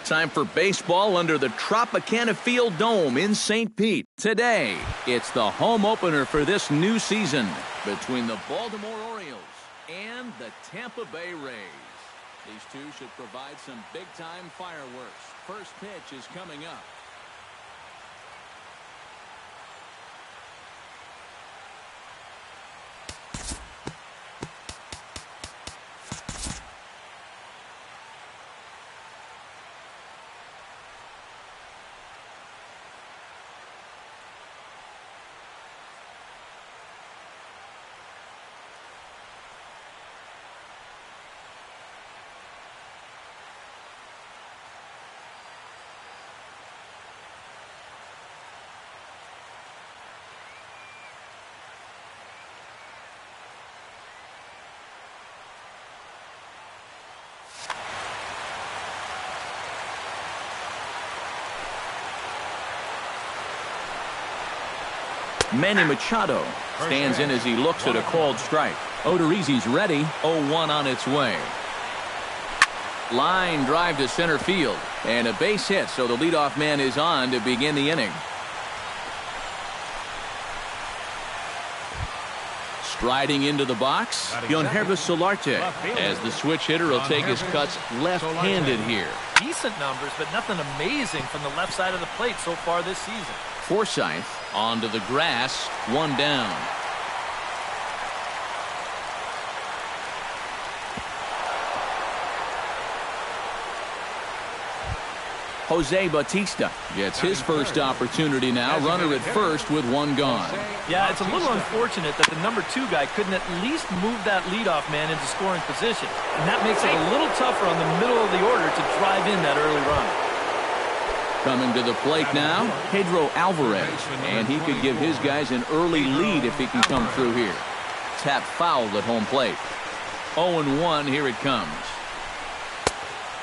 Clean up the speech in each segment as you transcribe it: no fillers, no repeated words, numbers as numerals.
Time for baseball under the Tropicana Field Dome in St. Pete. Today, it's the home opener for this new season between the Baltimore Orioles and the Tampa Bay Rays. These two should provide some big-time fireworks. First pitch is coming up. Manny Machado stands in as he looks at a called strike. Odorizzi's ready. 0-1 on its way. Line drive to center field. And a base hit, so the leadoff man is on to begin the inning. Striding into the box, Yonhervis Solarte, as the switch hitter will take his cuts left-handed here. Decent numbers, but nothing amazing from the left side of the plate so far this season. Forsythe onto the grass, one down. Jose Bautista gets his first opportunity now. Runner at first with one gone. Yeah, it's a little unfortunate that the number 2 guy couldn't at least move that leadoff man into scoring position. And that makes it a little tougher on the middle of the order to drive in that early run. Coming to the plate now, Pedro Alvarez. And he could give his guys an early lead if he can come through here. Tap fouled at home plate. 0-1, here it comes.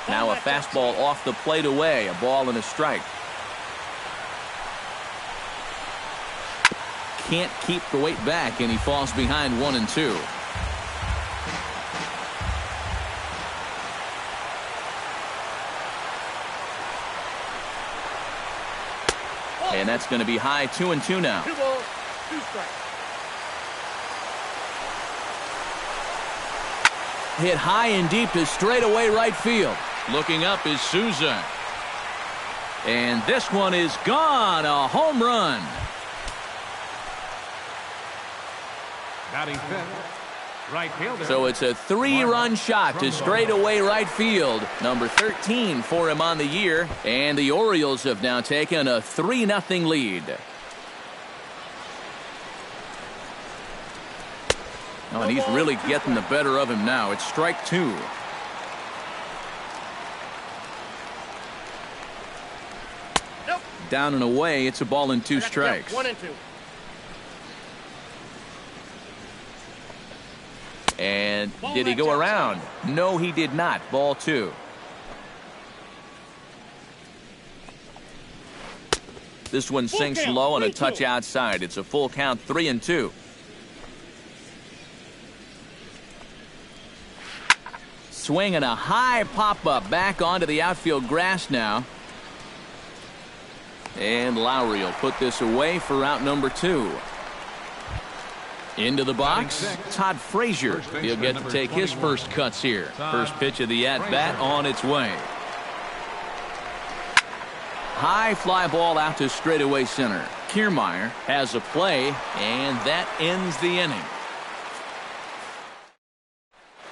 Now a fastball off the plate away. A ball and a strike. Can't keep the weight back, and he falls behind 1-2. And that's going to be high. 2-2 now. 2 balls, 2 strikes. Hit high and deep to straightaway right field. Looking up is Souza. And this one is gone. A home run. Batting fifth, right fielder. So it's a 3-run shot to straightaway right field. Number 13 for him on the year. And the Orioles have now taken a 3-0 lead. Oh, and he's really getting the better of him now. It's strike 2. Nope. Down and away. It's a ball and 2 strikes. 1-2. And did he go around? No, he did not. Ball 2. This one sinks low and a touch outside. It's a full count, 3-2. Swinging a high pop-up back onto the outfield grass now. And Lowry will put this away for out number 2. Into the box, Todd Frazier. He'll get to take his first cuts here. First pitch of the at-bat on its way. High fly ball out to straightaway center. Kiermaier has a play, and that ends the inning.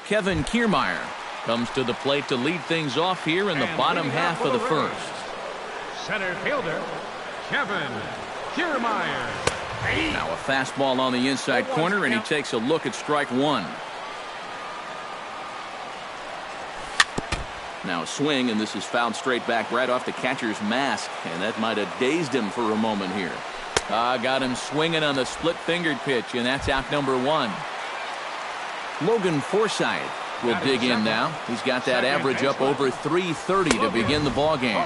Kevin Kiermaier comes to the plate to lead things off here in the bottom half of the first. Center fielder, Kevin Kiermaier. Now a fastball on the inside corner, and he takes a look at strike 1. Now a swing, and this is fouled straight back right off the catcher's mask, and that might have dazed him for a moment here. Got him swinging on the split-fingered pitch, and that's out number 1. Logan Forsythe will dig in now. He's got that average up over 330 to begin the ball game.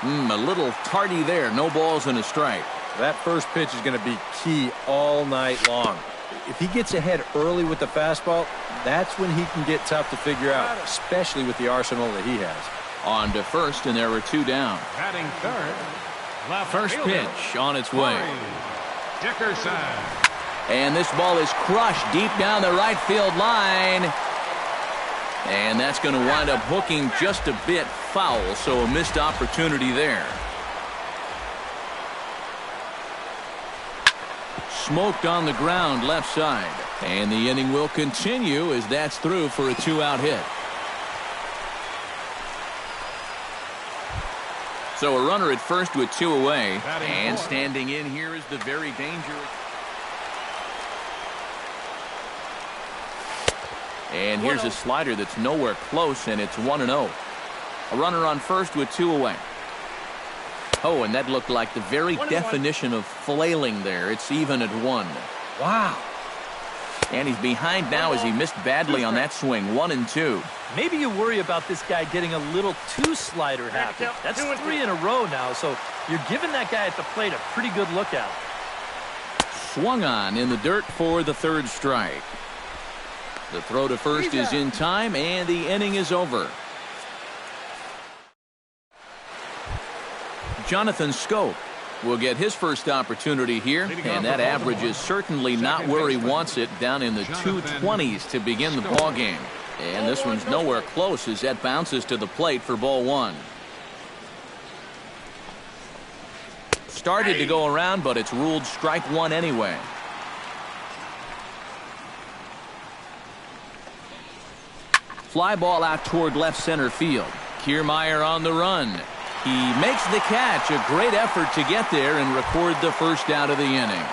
A little tardy there. No balls and a strike. That first pitch is going to be key all night long. If he gets ahead early with the fastball, that's when he can get tough to figure out, especially with the arsenal that he has. On to first, and there are 2 down. Batting third, left First fielder, pitch on its way. Corey Dickerson. And this ball is crushed deep down the right field line. And that's going to wind up hooking just a bit foul, so a missed opportunity there. Smoked on the ground left side. And the inning will continue as that's through for a 2-out hit. So a runner at first with 2 away. And standing in here is the very dangerous. And here's a slider that's nowhere close, and it's 1-0. A runner on first with 2 away. Oh, and that looked like the very definition of flailing there. It's even at 1. Wow. And he's behind now as he missed badly on that swing. 1-2. Maybe you worry about this guy getting a little too slider happy. That's 3 in a row now, so you're giving that guy at the plate a pretty good look at it. Swung on in the dirt for the 3rd strike. The throw to first is in time, and the inning is over. Jonathan Scope will get his first opportunity here, and that average is certainly not where he wants it, down in the 220s to begin the ball game. And this one's nowhere close as that bounces to the plate for ball 1. Started to go around, but it's ruled strike 1 anyway. Fly ball out toward left center field. Kiermaier on the run. He makes the catch. A great effort to get there and record the first out of the inning.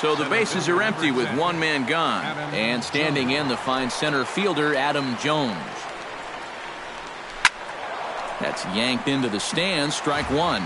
So the bases are empty with 1 man gone. And standing in, the fine center fielder, Adam Jones. That's yanked into the stands. Strike 1.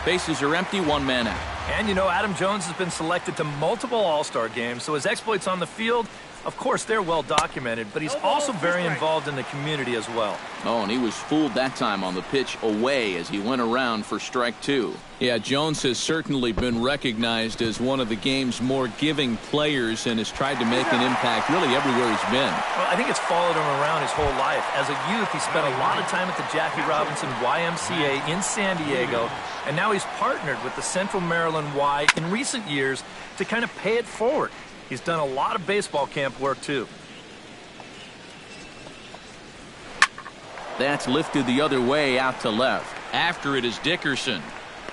Bases are empty. 1 man out. And you know, Adam Jones has been selected to multiple All-Star games, so his exploits on the field, of course, they're well documented, but he's also very involved in the community as well. Oh, and he was fooled that time on the pitch away as he went around for strike 2. Yeah, Jones has certainly been recognized as one of the game's more giving players and has tried to make an impact really everywhere he's been. Well, I think it's followed him around his whole life. As a youth, he spent a lot of time at the Jackie Robinson YMCA in San Diego, and now he's partnered with the Central Maryland Y in recent years to kind of pay it forward. He's done a lot of baseball camp work, too. That's lifted the other way out to left. After it is Dickerson.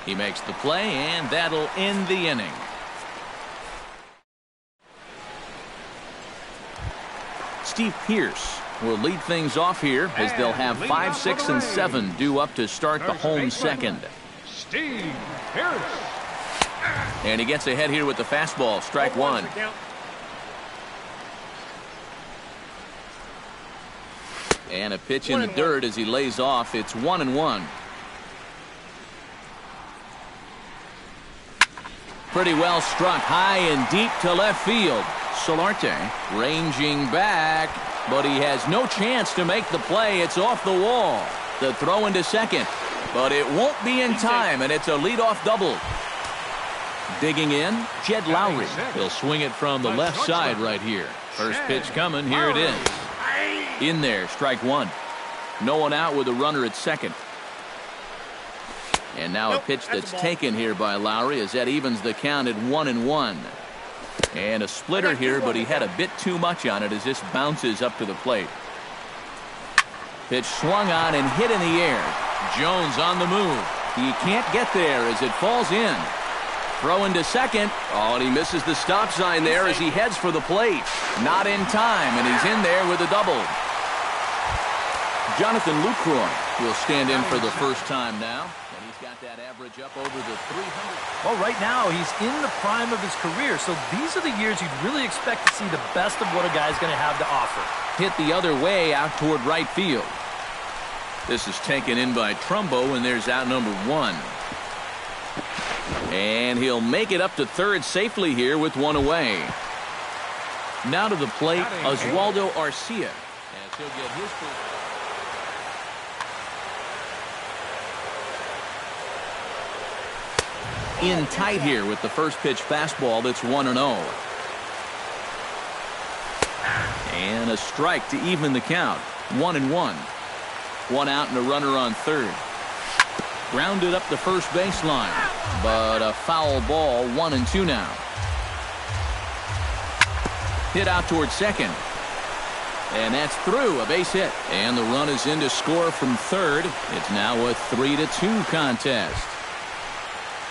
He makes the play, and that'll end the inning. Steve Pearce will lead things off here as they'll have 5, 6, and 7 due up to start the home second. Steve Pearce. And he gets ahead here with the fastball. Strike 1. And a pitch in the dirt as he lays off. It's 1-1. Pretty well struck high and deep to left field. Solarte ranging back, but he has no chance to make the play. It's off the wall. The throw into second, but it won't be in time, and it's a leadoff double. Digging in, Jed Lowry. He'll swing it from the left side right here. First pitch coming. Here it is. In there, strike 1. No one out with a runner at second. And now a pitch that's taken here by Lowry as that evens the count at 1-1. And a splitter here, but he had a bit too much on it as this bounces up to the plate. Pitch swung on and hit in the air. Jones on the move. He can't get there as it falls in. Throw into second. Oh, and he misses the stop sign there as he heads for the plate. Not in time, and he's in there with a double. Jonathan Lucroy will stand in for the first time now. And he's got that average up over the 300. Well, right now, he's in the prime of his career, so these are the years you'd really expect to see the best of what a guy's going to have to offer. Hit the other way out toward right field. This is taken in by Trumbo, and there's out number 1. And he'll make it up to third safely here with 1 away. Now to the plate, Oswaldo Arcia. As he'll get his first. In tight here with the first pitch fastball that's 1-0. And a strike to even the count. 1-1. One out and a runner on third. Grounded up the first baseline, but a foul ball. 1-2 now. Hit out towards second. And that's through, a base hit. And the run is in to score from third. It's now a 3-2 contest.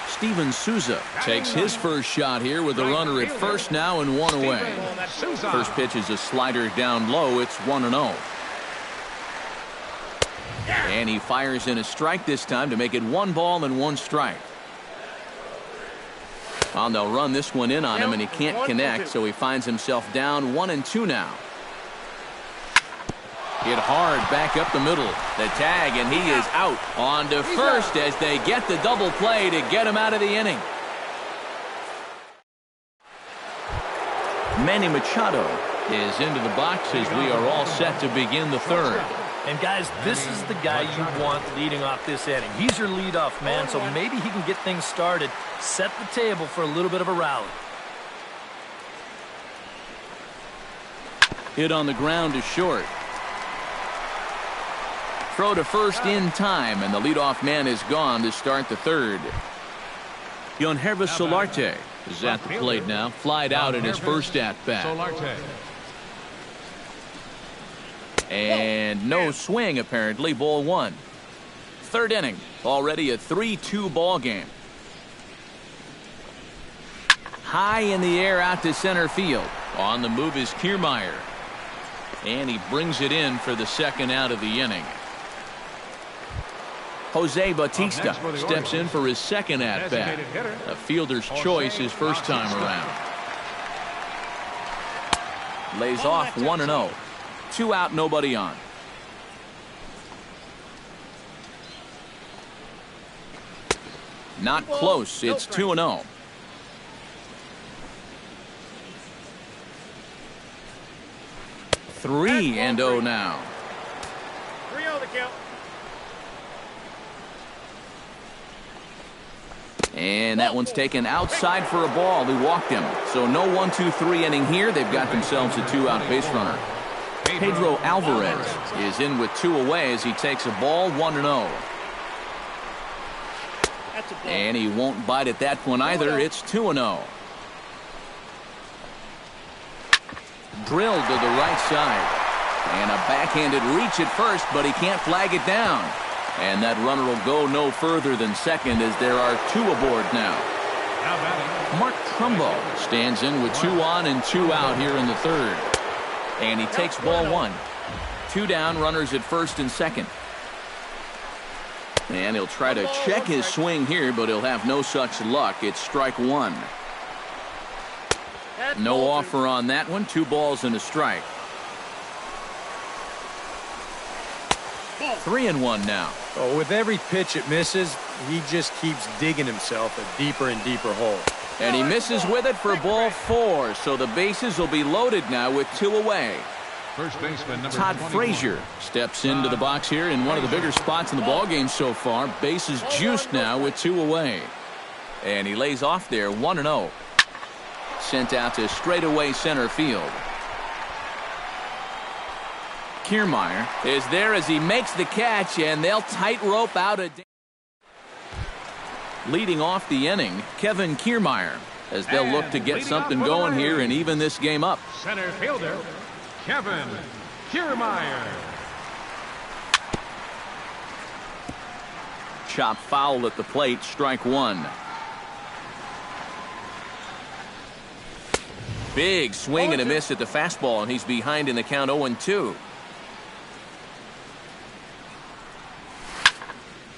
Steven Souza takes his first shot here with a runner at first now and one away. First pitch is a slider down low. It's 1-0. And he fires in a strike this time to make it 1 ball and 1 strike. Well, they'll run this one in on him, and he can't connect, so he finds himself down 1-2 now. Hit hard back up the middle. The tag, and he is out. On to first as they get the double play to get him out of the inning. Manny Machado is into the box as we are all set to begin the third. And guys, this is the guy you want leading off this inning. He's your leadoff man, so maybe he can get things started, set the table for a little bit of a rally. Hit on the ground to short. Throw to first in time, and the leadoff man is gone to start the third. Yonhervis Solarte is at the plate now. Flied out in his first at-bat. And no swing, apparently. Ball 1. Third inning. Already a 3-2 ball game. High in the air out to center field. On the move is Kiermaier. And he brings it in for the second out of the inning. Jose Bautista steps in for his second at-bat. A fielder's choice his first time around. Lays off 1-0. 2 out, nobody on. Not close. It's 2-0. Three and 0 now. 3-0 the count. And that one's taken outside for a ball. He walked him. So no 1-2-3 inning here. They've got themselves a 2-out base runner. Pedro Alvarez is in with 2 away as he takes a ball. 1-0. And he won't bite at that one either. It's 2-0. Drilled to the right side. And a backhanded reach at first, but he can't flag it down. And that runner will go no further than second as there are 2 aboard now. Mark Trumbo stands in with 2 on and 2 out here in the third. And he takes ball 1. 2 down, runners at first and second. And he'll try to check his swing here, but he'll have no such luck. It's strike 1. No offer on that one. 2 balls and a strike. 3-1 now. Oh, with every pitch it misses, he just keeps digging himself a deeper and deeper hole. And he misses with it for ball 4, so the bases will be loaded now with 2 away. First baseman number Todd 21. Frazier steps into the box here in one of the bigger spots in the ballgame so far. Bases juiced now with 2 away. And he lays off there. 1-0. Sent out to straightaway center field. Kiermaier is there as he makes the catch, and they'll tightrope out a... Leading off the inning, Kevin Kiermaier, as they'll look to get something going here and even this game up. Center fielder, Kevin Kiermaier. Chop foul at the plate, strike 1. Big swing and a miss at the fastball, and he's behind in the count 0-2.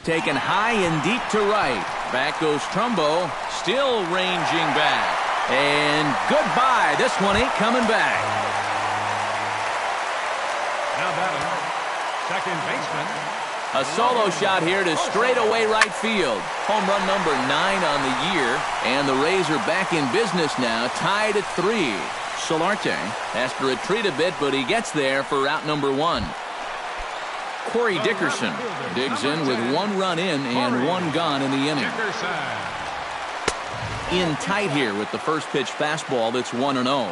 Taken high and deep to right. Back goes Trumbo, still ranging back. And goodbye. This one ain't coming back. Now batting, second baseman. A solo shot here to straightaway right field. Home run number 9 on the year. And the Rays are back in business now, tied at 3. Solarte has to retreat a bit, but he gets there for out number 1. Corey Dickerson digs in with 1 run in and 1 gone in the inning. In tight here with the first pitch fastball that's 1-0.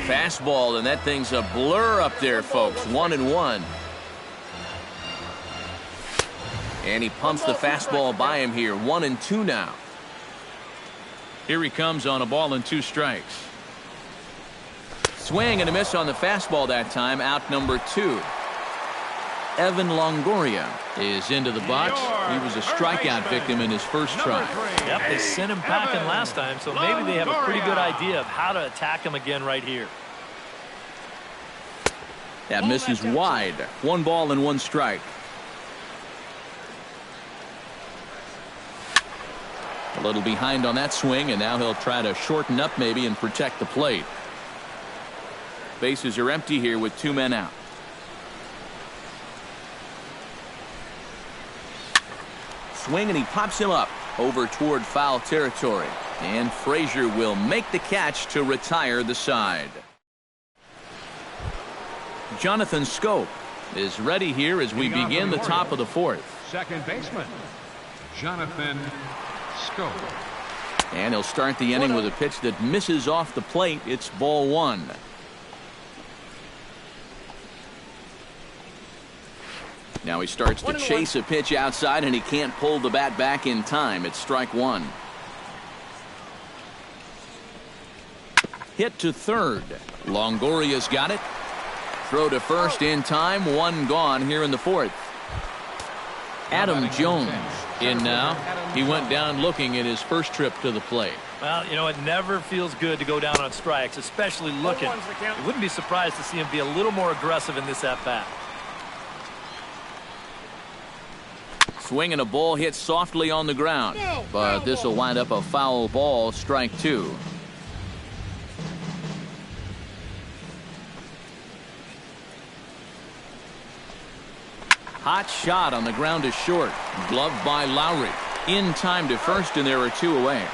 Fastball, and that thing's a blur up there, folks. 1-1. And he pumps the fastball by him here. 1-2 now. Here he comes on a ball and 2 strikes. Swing and a miss on the fastball that time. Out number 2. Evan Longoria is into the box. He was a strikeout victim in his first try. Yep, they sent him packing last time, so maybe they have a pretty good idea of how to attack him again right here. That misses wide. 1 ball and 1 strike. A little behind on that swing, and now he'll try to shorten up maybe and protect the plate. Bases are empty here with 2 men out. Swing, and he pops him up over toward foul territory. And Frazier will make the catch to retire the side. Jonathan Scope is ready here as we begin the top of the 4th. Second baseman, Jonathan Scope. And he'll start the inning with a pitch that misses off the plate. It's ball 1. Now he starts to chase a pitch outside, and he can't pull the bat back in time. It's strike 1. Hit to third. Longoria's got it. Throw to first in time. 1 gone here in the 4th. Adam Jones in now. He went down looking at his first trip to the plate. Well, you know, it never feels good to go down on strikes, especially looking. You wouldn't be surprised to see him be a little more aggressive in this at-bat. Swing and a ball hit softly on the ground, but this will wind up a foul ball. Strike 2. Hot shot on the ground is short. Gloved by Lowry. In time to first, and there are 2 away.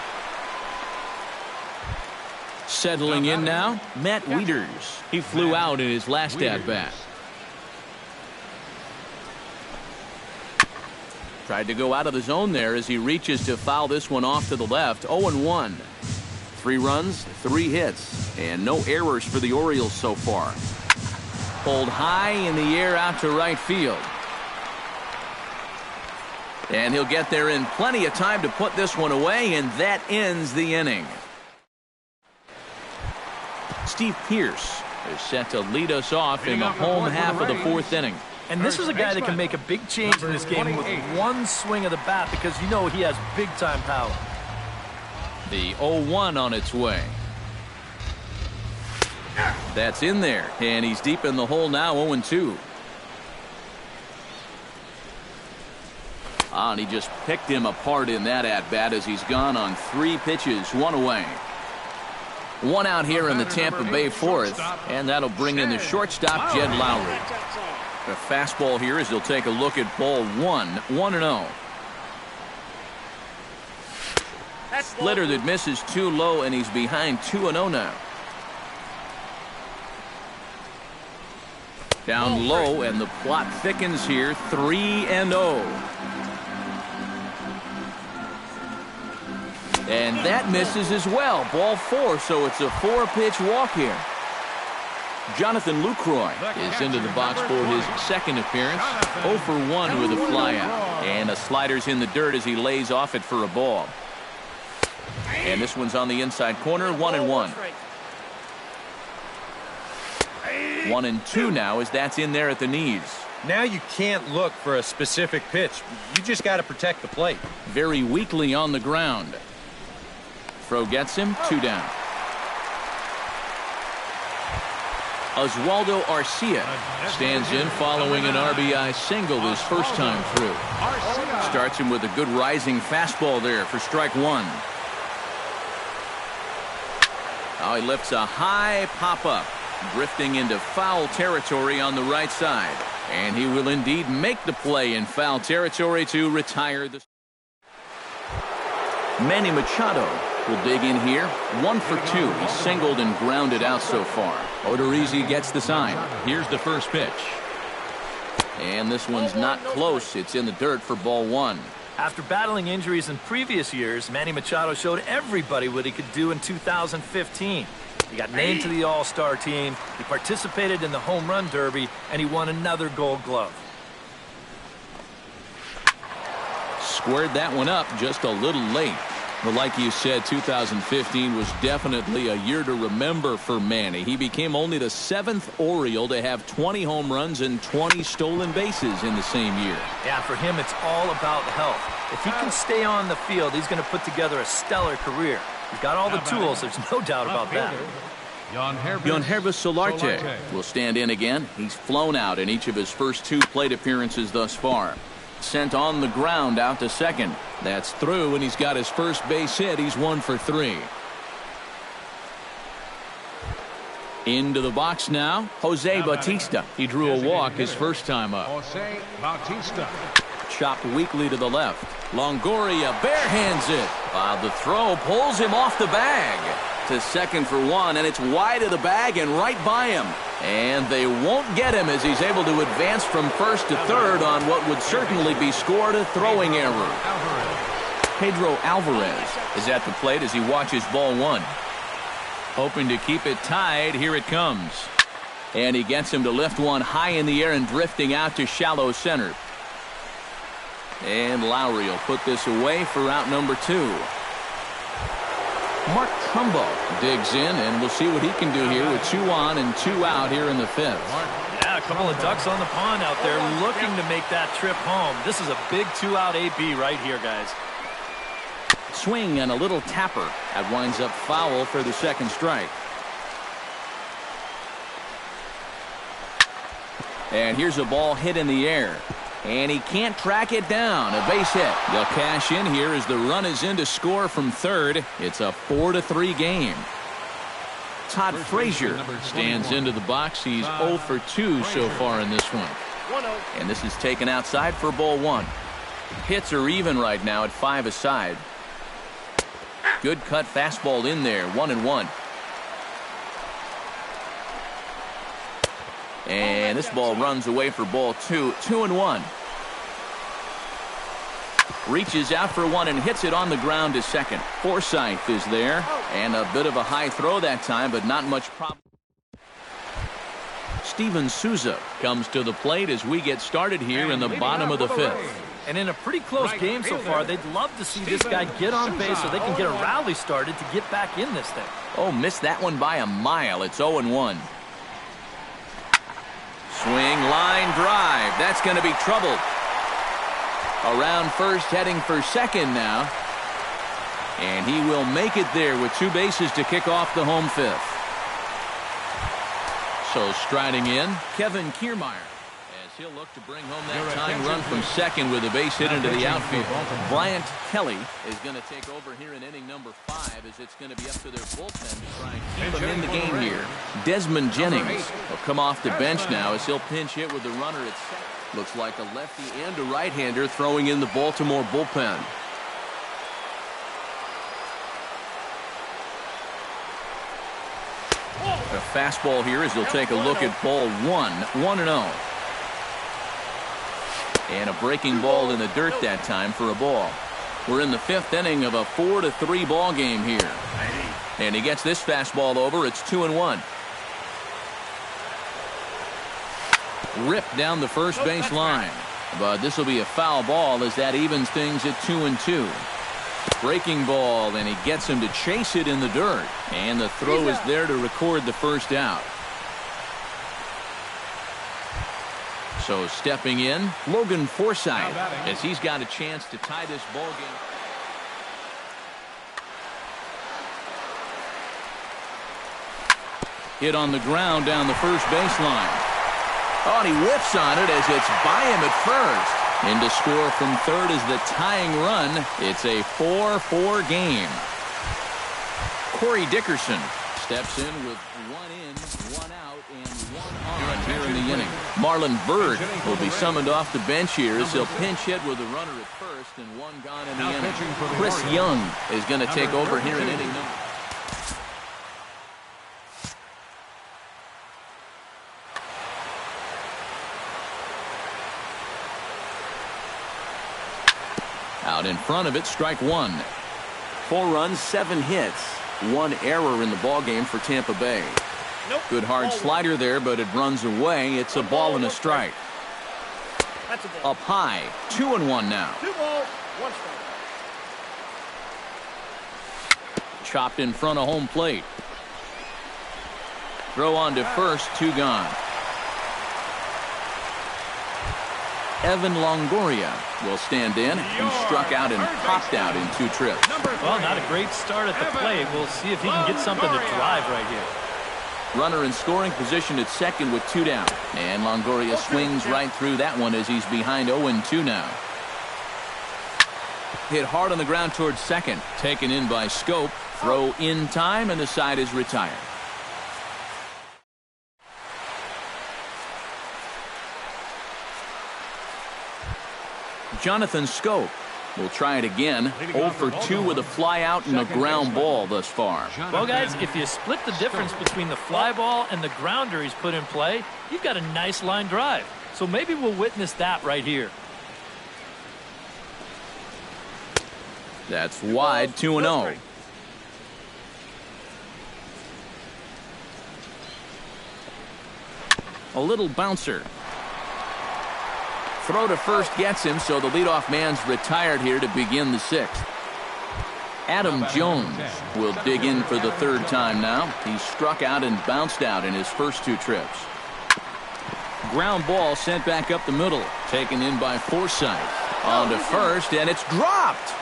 Settling in now, Matt Wieters. He flew out in his last at-bat. Tried to go out of the zone there as he reaches to foul this one off to the left. 0-1. 3 runs, 3 hits, and no errors for the Orioles so far. Pulled high in the air out to right field. And he'll get there in plenty of time to put this one away, and that ends the inning. Steve Pearce is set to lead us off in the home half of the 4th inning. And this is a guy that can make a big change in this game with 1 swing of the bat, because you know he has big-time power. The 0-1 on its way. That's in there, and he's deep in the hole now. 0-2. And he just picked him apart in that at-bat as he's gone on 3 pitches, 1 away. 1 out here in the Tampa Bay 4th, and that'll bring in the shortstop, Jed Lowry. The fastball here as he'll take a look at ball 1, 1-0. Splitter that misses too low, and he's behind 2-0 now. Down low, and the plot thickens here, 3-0. And that misses as well. Ball 4, so it's a 4-pitch walk here. Jonathan Lucroy is into the box for his 2nd appearance. 0 for 1 with a flyout. And a slider's in the dirt as he lays off it for a ball. And this one's on the inside corner, 1-1. 1-2 now as that's in there at the knees. Now you can't look for a specific pitch. You just got to protect the plate. Very weakly on the ground. Throw gets him, 2 down. Oswaldo Arcia stands in following an RBI single his first time through. Starts him with a good rising fastball there for strike 1. Oh, he lifts a high pop-up, drifting into foul territory on the right side. And he will indeed make the play in foul territory to retire the... Manny Machado will dig in here. 1 for 2. He's singled and grounded out so far. Odorizzi gets the sign. Here's the first pitch. And this one's not close. It's in the dirt for ball 1. After battling injuries in previous years, Manny Machado showed everybody what he could do in 2015. He got named to the All-Star team, he participated in the Home Run Derby, and he won another Gold Glove. Squared that one up just a little late. But like you said, 2015 was definitely a year to remember for Manny. He became only the 7th Oriole to have 20 home runs and 20 stolen bases in the same year. Yeah, for him, it's all about health. If he can stay on the field, he's going to put together a stellar career. He's got all the tools, there's no doubt about that. Yangervis Solarte will stand in again. He's flown out in each of his first 2 plate appearances thus far. Sent on the ground out to second. That's through, and he's got his first base hit. He's 1 for 3. Into the box now, Jose Bautista. He drew a walk his first time up. Jose Bautista. Chopped weakly to the left. Longoria barehands it. The throw pulls him off the bag. To second for 1, and it's wide of the bag and right by him. And they won't get him as he's able to advance from first to third on what would certainly be scored a throwing error. Pedro Alvarez is at the plate as he watches ball 1. Hoping to keep it tied. Here it comes. And he gets him to lift one high in the air and drifting out to shallow center. And Lowry will put this away for out number 2. Mark Trumbo digs in, and we'll see what he can do here with 2 on and 2 out here in the 5th. Yeah, a couple of ducks on the pond out there looking to make that trip home. This is a big 2-out AB right here, guys. Swing and a little tapper. That winds up foul for the second strike. And here's a ball hit in the air. And he can't track it down. A base hit. They'll cash in here as the run is in to score from third. It's a 4-3 game. Todd Frazier stands into the box. He's 0 for 2 so far in this one. And this is taken outside for ball 1. Hits are even right now at 5 aside. Good cut fastball in there. 1-1. And this ball runs away for ball 2. 2-1. Reaches out for 1 and hits it on the ground to second. Forsythe is there. And a bit of a high throw that time, but not much problem. Steven Souza comes to the plate as we get started here in the bottom of the 5th. And in a pretty close game so far, they'd love to see this guy get on base so they can get a rally started to get back in this thing. Oh, missed that one by a mile. It's 0-1. Swing, line drive. That's going to be trouble. Around first, heading for second now. And he will make it there with 2 bases to kick off the home 5th. So striding in, Kevin Kiermaier. As he'll look to bring home that tying run from second with a base hit into the outfield. Bryant Kelly is going to take over here in inning number 5 as it's going to be up to their bullpen to try and keep him in the game here. Desmond Jennings will come off the bench now as he'll pinch hit with the runner at second. Looks like a lefty and a right-hander throwing in the Baltimore bullpen. A fastball here as they'll take a look at ball 1. 1-0. And a breaking ball in the dirt that time for a ball. We're in the 5th inning of a 4-3 ball game here. And he gets this fastball over. It's 2-1. Ripped down the first base line. But this will be a foul ball as that evens things at 2-2. Breaking ball, and he gets him to chase it in the dirt. And the throw is there to record the first out. So stepping in, Logan Forsythe, as he's got a chance to tie this ball game. Hit on the ground down the first baseline. Oh, and he whiffs on it as it's by him at first. In to score from third is the tying run. It's a 4-4 game. Corey Dickerson steps in with 1 in, 1 out, and 1 on here in the inning. Marlon Byrd will be summoned off the bench here as he'll pinch hit with a runner at first and 1 gone in the inning. Chris Young is going to take over here in inning number. Out in front of it, strike 1. 4 runs, 7 hits. One error in the ballgame for Tampa Bay. Nope. Good hard slider there, but it runs away. It's a ball and a strike. That's a ball. Up high, 2-1 now. 2 balls, 1 strike. Chopped in front of home plate. Throw on to first, 2 gone. Evan Longoria will stand in. He struck out and popped out in 2 trips. Well, not a great start at the plate. We'll see if he can get something to drive right here. Runner in scoring position at second with 2 down. And Longoria swings right through that one as he's behind 0-2 now. Hit hard on the ground towards second. Taken in by Scope. Throw in time, and the side is retired. Jonathan Scope will try it again. 0 for 2 with a fly out and a ground ball thus far. Well, guys, if you split the difference between the fly ball and the grounder he's put in play, you've got a nice line drive. So maybe we'll witness that right here. That's wide, 2-0. A little bouncer. Throw to first gets him, so the leadoff man's retired here to begin the 6th. Adam Jones will dig in for the 3rd time now. He struck out and bounced out in his first 2 trips. Ground ball sent back up the middle. Taken in by Forsythe. On to first, and it's dropped.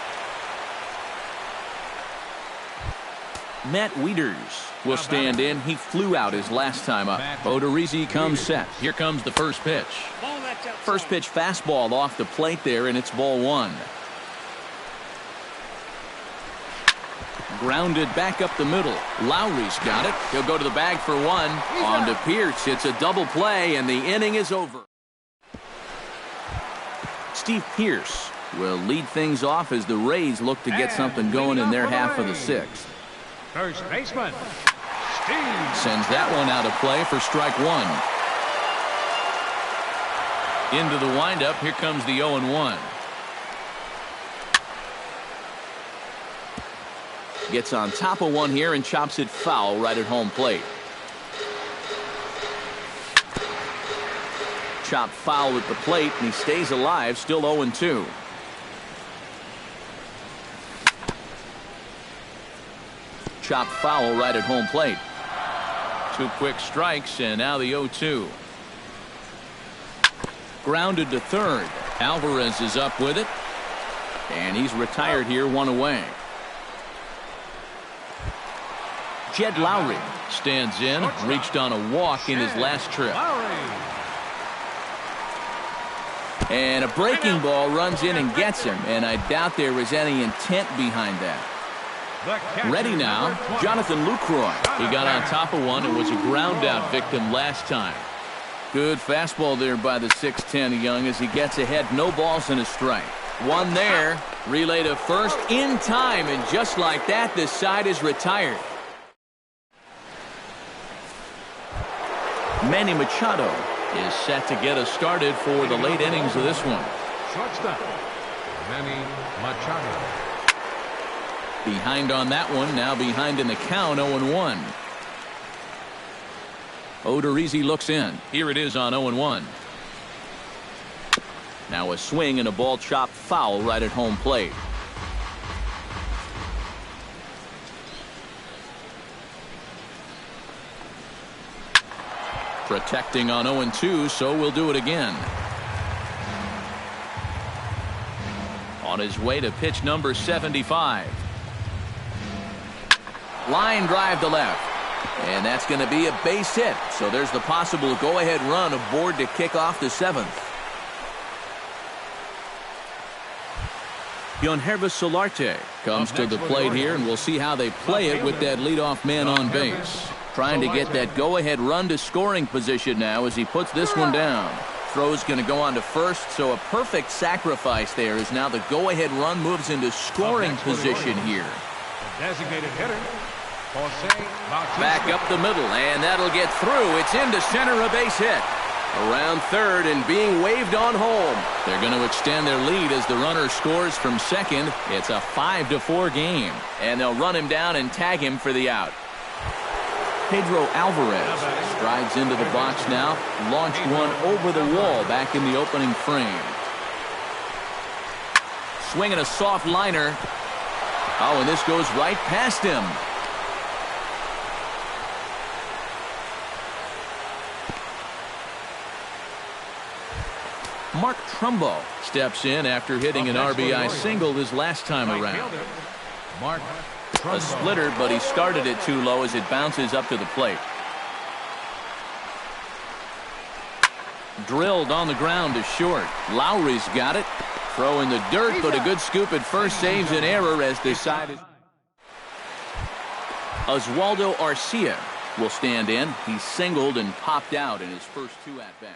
Matt Wieters will stand in. He flew out his last time up. Odorizzi comes set. Here comes the first pitch. First pitch fastball off the plate there, and it's ball 1. Grounded back up the middle. Lowry's got it. He'll go to the bag for 1. On to Pierce. It's a double play, and the inning is over. Steve Pierce will lead things off as the Rays look to get something going in their half of the 6th. First baseman, Steve. Sends that one out of play for strike 1. Into the windup. Here comes the 0-1. Gets on top of one here and chops it foul right at home plate. Chopped foul at the plate, and he stays alive, still 0-2. Chopped foul right at home plate. 2 quick strikes, and now the 0-2. Grounded to third. Alvarez is up with it, and he's retired here, 1 away. Jed Lowry stands in, reached on a walk in his last trip. And a breaking ball runs in and gets him, and I doubt there was any intent behind that. Ready now, Jonathan Lucroy. He got on top of one and was a ground out victim last time. Good fastball there by the 6'10" Young as he gets ahead. No balls and a strike. 1 there. Relay to first in time, and just like that, this side is retired. Manny Machado is set to get us started for the late innings of this one. Shortstop, Manny Machado. Behind on that one, now behind in the count, 0-1. Odorizzi looks in. Here it is on 0-1. Now a swing and a ball chopped foul right at home plate. Protecting on 0-2, so we'll do it again. On his way to pitch number 75. Line drive to left. And that's going to be a base hit. So there's the possible go-ahead run aboard to kick off the 7th. Yonhervis Solarte comes to the plate here, and we'll see how they play it with that leadoff man on base. Trying to get that go-ahead run to scoring position now as he puts this one down. Throw's going to go on to first, so a perfect sacrifice there as now the go-ahead run moves into scoring position here. Designated hitter, back up the middle, and that'll get through. It's into center, a base hit. Around third and being waved on home. They're going to extend their lead as the runner scores from second. It's a 5-4 game. And they'll run him down and tag him for the out. Pedro Alvarez strides into the box now. Launched one over the wall back in the opening frame. Swinging a soft liner. Oh, and this goes right past him. Mark Trumbo steps in after hitting an RBI single his last time around. Mark A splitter, but he started it too low as it bounces up to the plate. Drilled on the ground to short. Lowry's got it. Throw in the dirt, but a good scoop at first saves an error as decided. Oswaldo Arcia will stand in. He singled and popped out in his first 2 at-bats.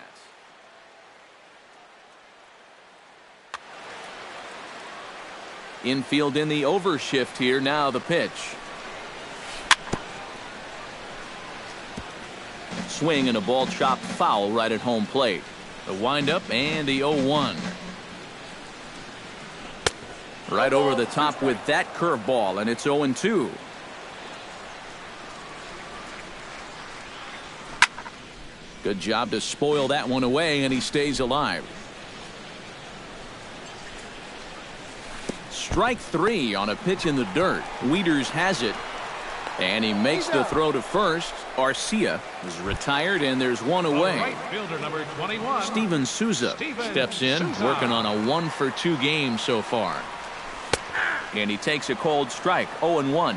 Infield in the overshift here. Now the pitch. Swing and a ball chopped foul right at home plate. The windup and the 0-1. Right over the top with that curveball, and it's 0-2. Good job to spoil that one away, and he stays alive. Strike 3 on a pitch in the dirt. Wieters has it, and he makes the throw to first. Arcia is retired, and there's one away. Right fielder number 21. Steven Souza steps in, working on a 1-for-2 game so far. And he takes a cold strike. 0-1.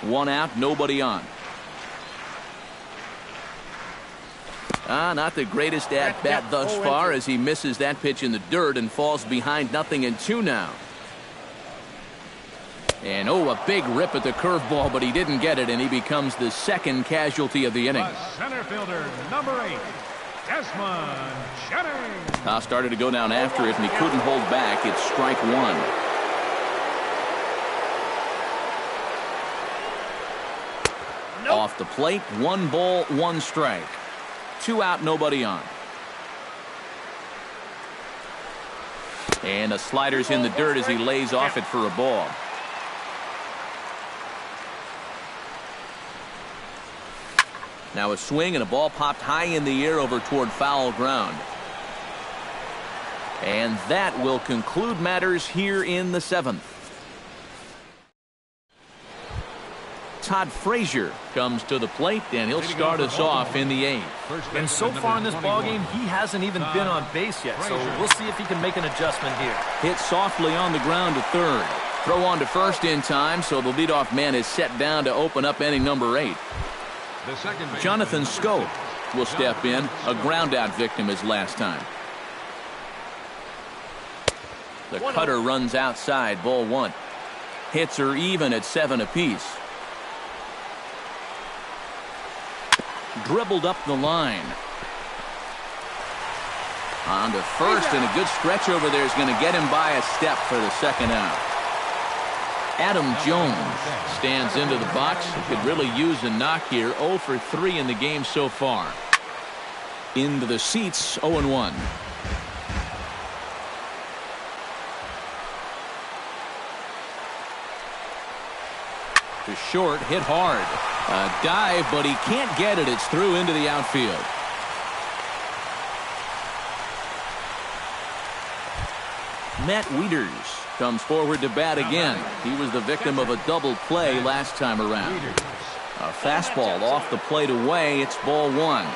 1 out, nobody on. Not the greatest at-bat thus far as he misses that pitch in the dirt and falls behind 0-2 now. And a big rip at the curveball, but he didn't get it, and he becomes the second casualty of the inning. The center fielder, number 8, Desmond Jennings. Started to go down after it, and he couldn't hold back. It's strike 1. Nope. Off the plate, 1 ball, 1 strike. 2 out, nobody on. And the slider's in the dirt as he lays off it for a ball. Now a swing and a ball popped high in the air over toward foul ground. And that will conclude matters here in the 7th. Todd Frazier comes to the plate, and he'll start us off in the 8th. And so far in this ballgame, he hasn't even been on base yet, so we'll see if he can make an adjustment here. Hit softly on the ground to third. Throw on to first in time, so the leadoff man is set down to open up inning number 8. Jonathan Scope will step in, a ground-out victim his last time. The cutter runs outside, ball 1. Hits are even at 7 apiece. Dribbled up the line. On to first, and a good stretch over there is going to get him by a step for the second out. Adam Jones stands into the box. He could really use a knock here. 0 for 3 in the game so far. Into the seats, 0-1. To short, hit hard. A dive, but he can't get it. It's through into the outfield. Matt Wieters comes forward to bat again. He was the victim of a double play last time around. A fastball off the plate away. It's ball 1.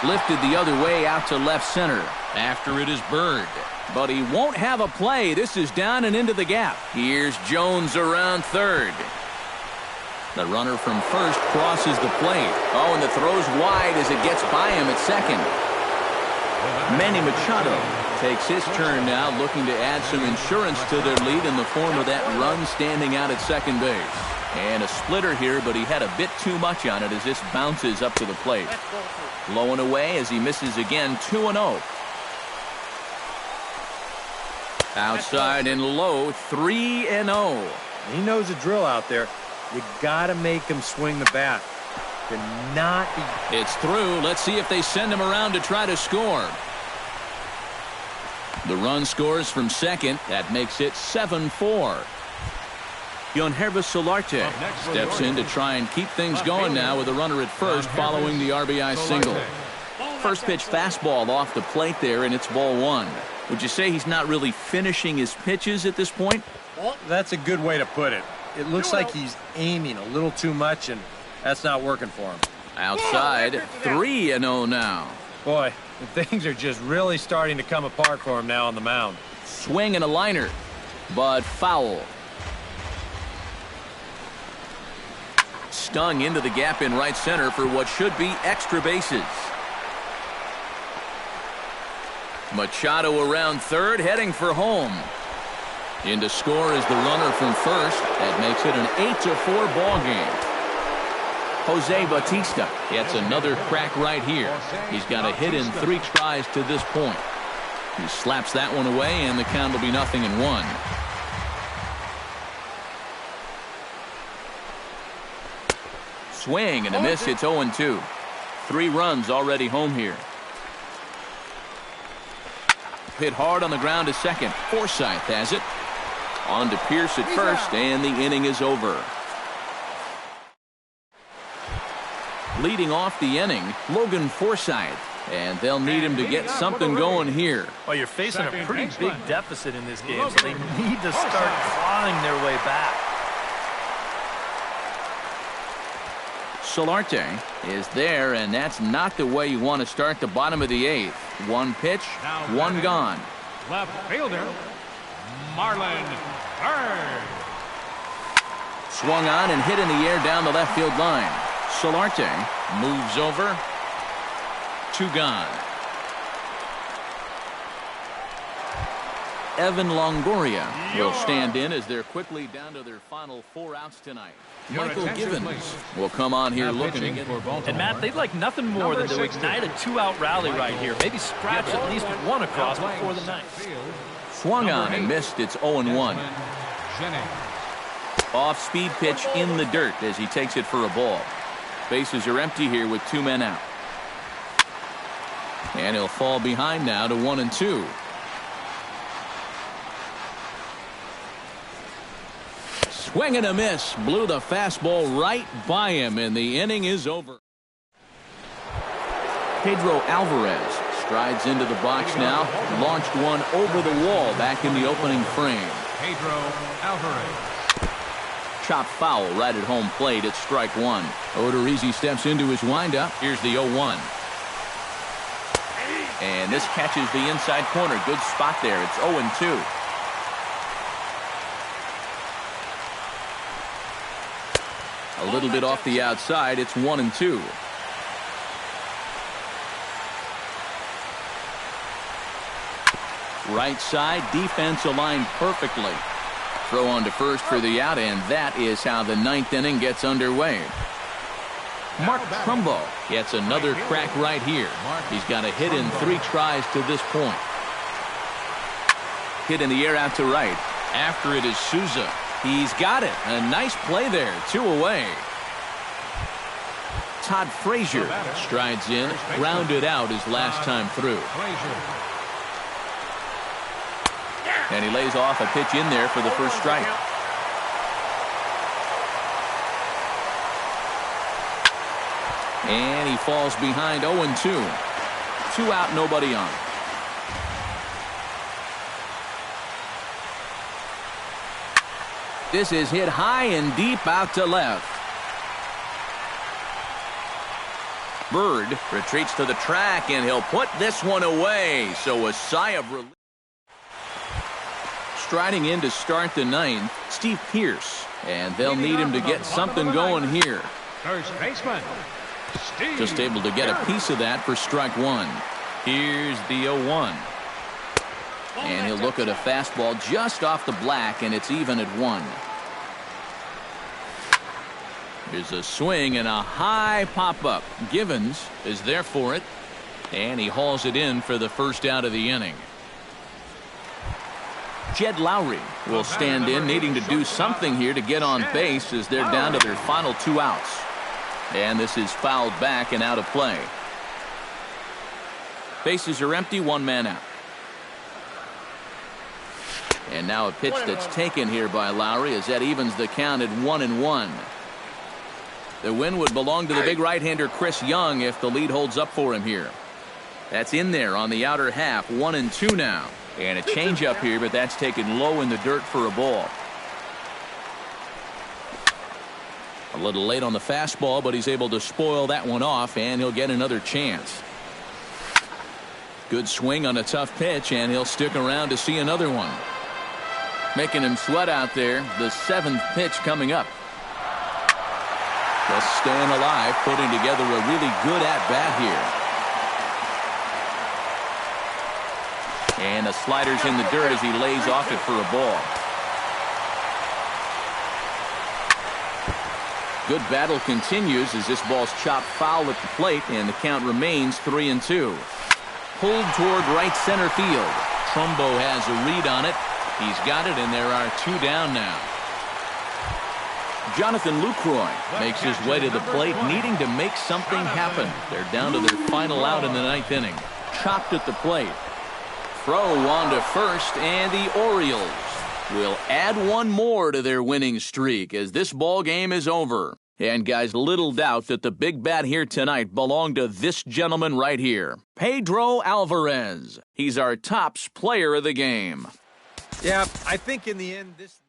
Lifted the other way out to left center. After it is Bird. But he won't have a play. This is down and into the gap. Here's Jones around third. The runner from first crosses the plate. Oh, and the throw's wide as it gets by him at second. Manny Machado takes his turn now, looking to add some insurance to their lead in the form of that run standing out at second base. And a splitter here, but he had a bit too much on it as this bounces up to the plate. Low and away as he misses again. 2-0. Outside and low. 3-0. He knows the drill out there. You got to make him swing the bat. cannot be. It's through. Let's see if they send him around to try to score. The run scores from second. That makes it 7-4. Yonhervis Solarte steps in to try and keep things going now with a runner at first following the RBI single. First pitch fastball off the plate there, and it's ball one. Would you say he's not really finishing his pitches at this point? That's a good way to put it. It looks like he's aiming a little too much, and that's not working for him. Outside, 3-0 now. Boy, things are just really starting to come apart for him now on the mound. Swing and a liner, but foul. Stung into the gap in right center for what should be extra bases. Machado around third, heading for home. In to score is the runner from first. That makes it an 8-4 ball game. Jose Bautista gets another crack right here. He's got a hit in 3 tries to this point. He slaps that one away, and the count will be 0-1. Swing and a miss. It's 0-2. 3 runs already home here. Hit hard on the ground to second. Forsythe has it. On to Pierce at first, and the inning is over. Leading off the inning, Logan Forsythe, and they'll need him to get something going here. Well, you're facing a pretty big deficit in this game, so they need to start clawing their way back. Solarte is there, and that's not the way you want to start the bottom of the 8th. 1 pitch, 1 gone. Left fielder, Marlon Byrd. Swung on and hit in the air down the left field line. Solarte moves over. 2 gone. Evan Longoria will stand in as they're quickly down to their final 4 outs tonight. Michael Givens will come on here looking to get. And Matt, they'd like nothing more than to ignite a 2-out rally right here. Maybe scratch at least 1 across before the 9th. Swung on and missed. It's 0-1. Off-speed pitch in the dirt as he takes it for a ball. Bases are empty here with 2 men out. And he'll fall behind now to 1-2. Swing and a miss. Blew the fastball right by him, and the inning is over. Pedro Alvarez strides into the box now. Launched one over the wall back in the opening frame. Pedro Alvarez. Chopped foul right at home plate. It's strike 1. Odorizzi steps into his windup. Here's the 0-1. And this catches the inside corner. Good spot there. It's 0-2. A little bit off the outside. It's 1-2. Right side, defense aligned perfectly. Throw on to first for the out, and that is how the 9th inning gets underway. Mark Trumbo gets another crack right here. He's got a hit in 3 tries to this point. Hit in the air out to right. After it is Souza. He's got it. A nice play there. 2 away. Todd Frazier strides in, grounded out his last time through. And he lays off a pitch in there for the first strike. And he falls behind 0-2. 2 out, nobody on. This is hit high and deep out to left. Bird retreats to the track, and he'll put this one away. So a sigh of relief. Striding in to start the 9th, Steve Pierce. And they'll need him to get something going here. First baseman, Steve. Just able to get a piece of that for strike 1. Here's the 0-1. And he'll look at a fastball just off the black, and it's even at 1. There's a swing and a high pop-up. Givens is there for it, and he hauls it in for the first out of the inning. Jed Lowry will stand in, needing to do something here to get on base as they're down to their final 2 outs. And this is fouled back and out of play. Bases are empty, one man out. And now a pitch that's taken here by Lowry as that evens the count at 1-1. The win would belong to the big right-hander Chris Young if the lead holds up for him here. That's in there on the outer half, 1-2 now. And a changeup here, but that's taken low in the dirt for a ball. A little late on the fastball, but he's able to spoil that one off, and he'll get another chance. Good swing on a tough pitch, and he'll stick around to see another one. Making him sweat out there, the 7th pitch coming up. Just staying alive, putting together a really good at-bat here. And the slider's in the dirt as he lays off it for a ball. Good battle continues as this ball's chopped foul at the plate, and the count remains 3-2. Pulled toward right center field. Trumbo has a read on it. He's got it, and there are 2 down now. Jonathan Lucroy makes his way to the plate, needing to make something happen. They're down to their final out in the 9th inning. Chopped at the plate. Throw on to first, and the Orioles will add one more to their winning streak as this ball game is over. And guys, little doubt that the big bat here tonight belonged to this gentleman right here, Pedro Alvarez. He's our tops player of the game. Yeah, I think in the end, this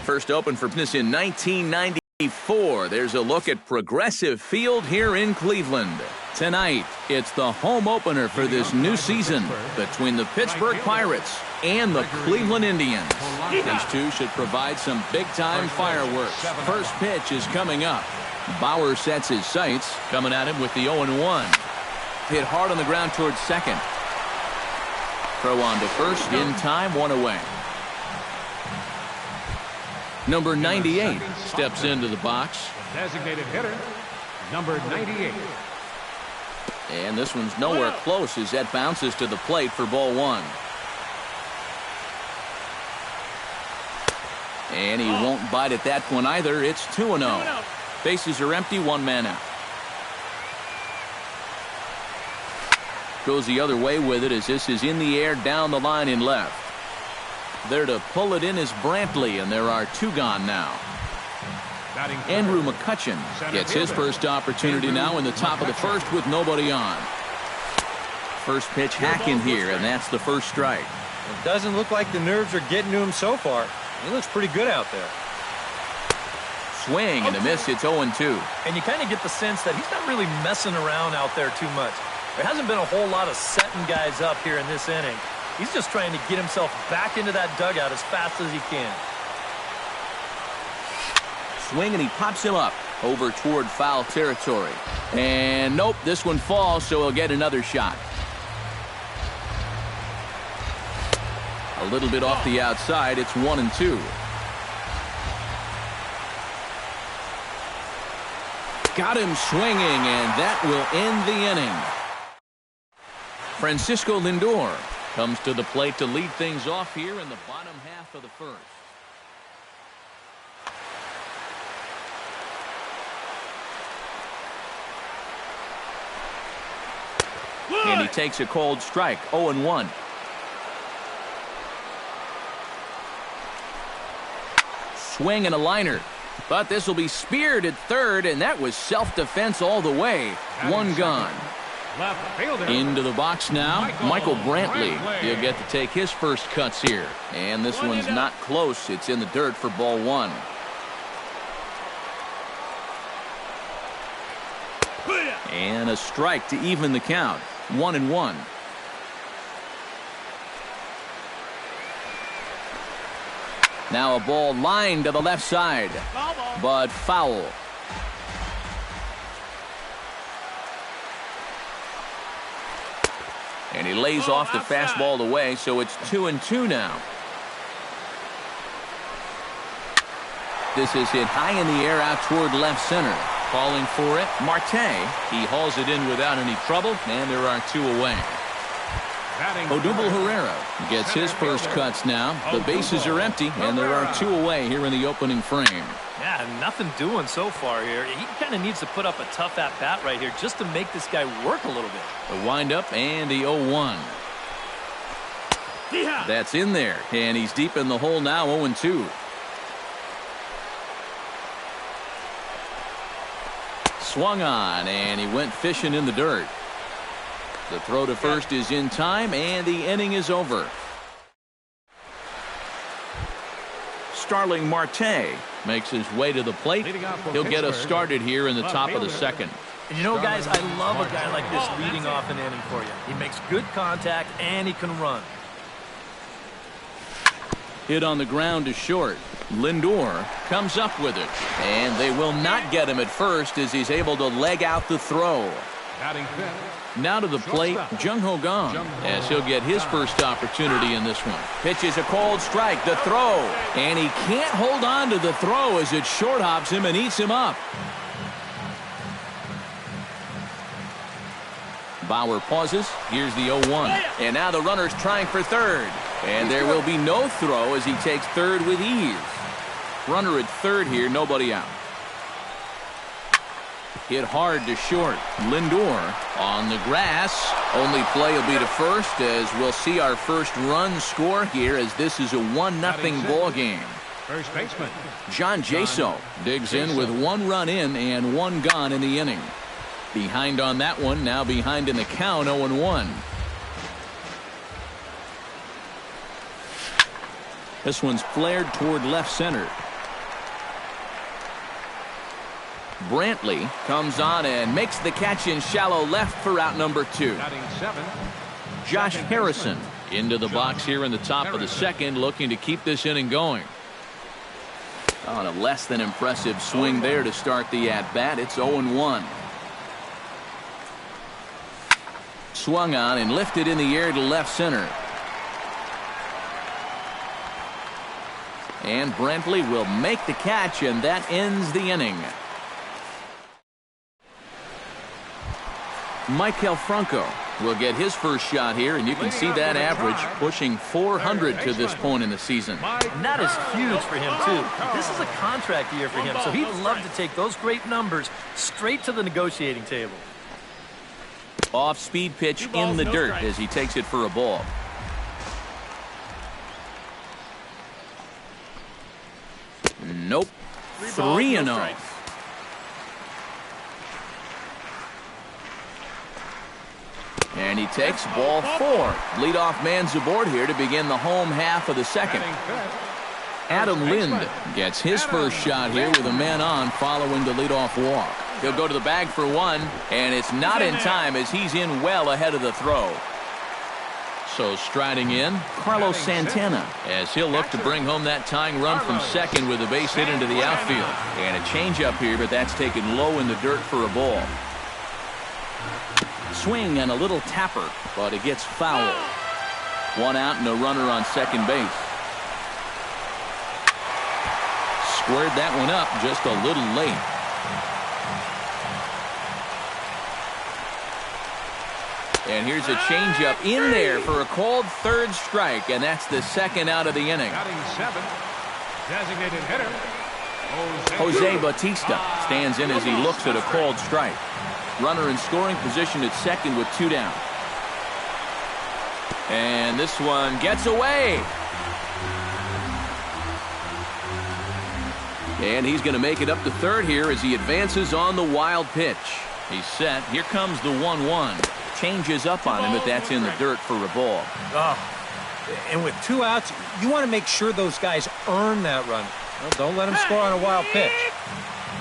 First opened for business in 1994. There's a look at Progressive Field here in Cleveland. Tonight, it's the home opener for this new season between the Pittsburgh Pirates and the Cleveland Indians. These two should provide some big-time fireworks. First pitch is coming up. Bauer sets his sights, coming at him with the 0-1. Hit hard on the ground towards second. Throw on to first, in time, one away. Number 98 steps into the box. Designated hitter, number 98. And this one's nowhere close as that bounces to the plate for ball one. And he won't bite at that one either. It's 2-0. Bases are empty, one man out. Goes the other way with it as this is in the air down the line in left. There to pull it in is Brantley, and there are two gone now. Andrew McCutchen gets his first opportunity now in the top of the first with nobody on. First pitch hacking here, and that's the first strike. It doesn't look like the nerves are getting to him so far. He looks pretty good out there. Swing and a miss. It's 0-2. And you kind of get the sense that he's not really messing around out there too much. There hasn't been a whole lot of setting guys up here in this inning. He's just trying to get himself back into that dugout as fast as he can. Swing, and he pops him up over toward foul territory. And nope, this one falls, so he'll get another shot. A little bit off the outside. It's 1-2. Got him swinging, and that will end the inning. Francisco Lindor comes to the plate to lead things off here in the bottom half of the first. And he takes a cold strike, 0-1. Swing and a liner. But this will be speared at third, and that was self-defense all the way. One gone. Into the box now, Michael Brantley. He'll get to take his first cuts here. And this one's not close. It's in the dirt for ball one. And a strike to even the count. 1-1. Now a ball lined to the left side, but foul. And he lays off the fastball away, so it's 2-2 now. This is hit high in the air out toward left center. Calling for it, Marte. He hauls it in without any trouble, and there are two away. Odubel Herrera gets his first cuts now. The bases are empty, and there are two away here in the opening frame. Yeah, nothing doing so far here. He kind of needs to put up a tough at-bat right here just to make this guy work a little bit. The windup and the 0-1. That's in there, and he's deep in the hole now, 0-2. Swung on, and he went fishing in the dirt. The throw to first is in time, and the inning is over. Starling Marte makes his way to the plate. He'll get us started here in the top of the second. And you know, guys, I love a guy like this leading off an inning for you. He makes good contact, and he can run. Hit on the ground to short. Lindor comes up with it, and they will not get him at first as he's able to leg out the throw. Now to the plate, Jung Ho Kang, as he'll get his first opportunity in this one. Pitches a cold strike, the throw, and he can't hold on to the throw as it short hops him and eats him up. Bauer pauses. Here's the 0-1. And now the runner's trying for third. And there will be no throw as he takes third with ease. Runner at third here, nobody out. Hit hard to short. Lindor on the grass. Only play will be to first as we'll see our first run score here as this is a 1-0 ball game. First baseman John Jaso digs in with one run in and one gone in the inning. Behind on that one, now behind in the count, 0-1. This one's flared toward left center. Brantley comes on and makes the catch in shallow left for out number 2. Batting 7. Josh Harrison into the box here in the top of the second, looking to keep this inning going. On a less than impressive swing there to start the at-bat. It's 0-1. Swung on and lifted in the air to left center. And Brantley will make the catch, and that ends the inning. Michael Franco will get his first shot here, and you can see that average pushing 400 to this point in the season. And that is huge for him, too. This is a contract year for him, so he'd love to take those great numbers straight to the negotiating table. Off-speed pitch in the dirt as he takes it for a ball. Nope. 3-0. And he takes ball 4. Leadoff man's aboard here to begin the home half of the second. Adam Lind gets his first shot here with a man on following the leadoff walk. He'll go to the bag for 1, and it's not in time as he's in well ahead of the throw. So striding in, Carlos Santana, as he'll look to bring home that tying run from second with a base hit into the outfield. And a changeup here, but that's taken low in the dirt for a ball. Swing and a little tapper, but it gets foul. 1 out and a runner on second base. Squared that one up just a little late. And here's a changeup in there for a called third strike, and that's the second out of the inning. Batting 7. Designated hitter, Jose Bautista stands in as he looks at a called strike. Runner in scoring position at second with 2 down. And this one gets away. And he's going to make it up to third here as he advances on the wild pitch. He's set. Here comes the 1-1. Changes up on him, but that's in the dirt for a ball. And with 2 outs, you want to make sure those guys earn that run. Well, don't let them score on a wild pitch.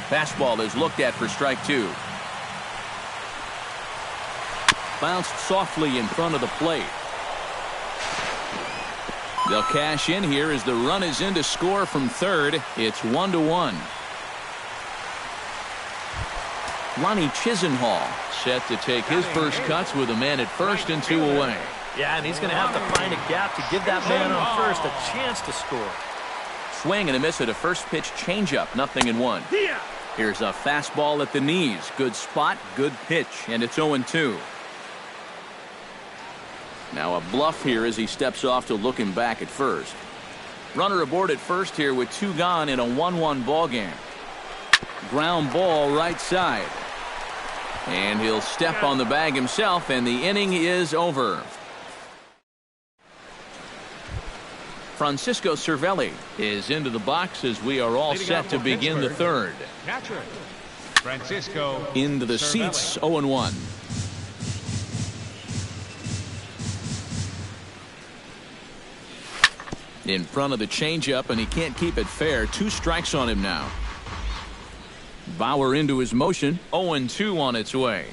Fastball is looked at for strike 2. Bounced softly in front of the plate. They'll cash in here as the run is in to score from third. It's 1-1. Ronnie Chisenhall set to take his first cuts with a man at first and 2 away. Yeah, and he's going to have to find a gap to give that man on first a chance to score. Swing and a miss at a first pitch changeup, 0-1. Here's a fastball at the knees. Good spot, good pitch, and it's 0-2. Now a bluff here as he steps off to look him back at first. Runner aboard at first here with 2 gone in a 1-1 ball game. Ground ball right side. And he'll step on the bag himself, and the inning is over. Francisco Cervelli is into the box as we are all set to begin the third. catcher, Francisco. Into the seats, 0-1. In front of the changeup, and he can't keep it fair. 2 strikes on him now. Bauer into his motion. 0-2 on its way.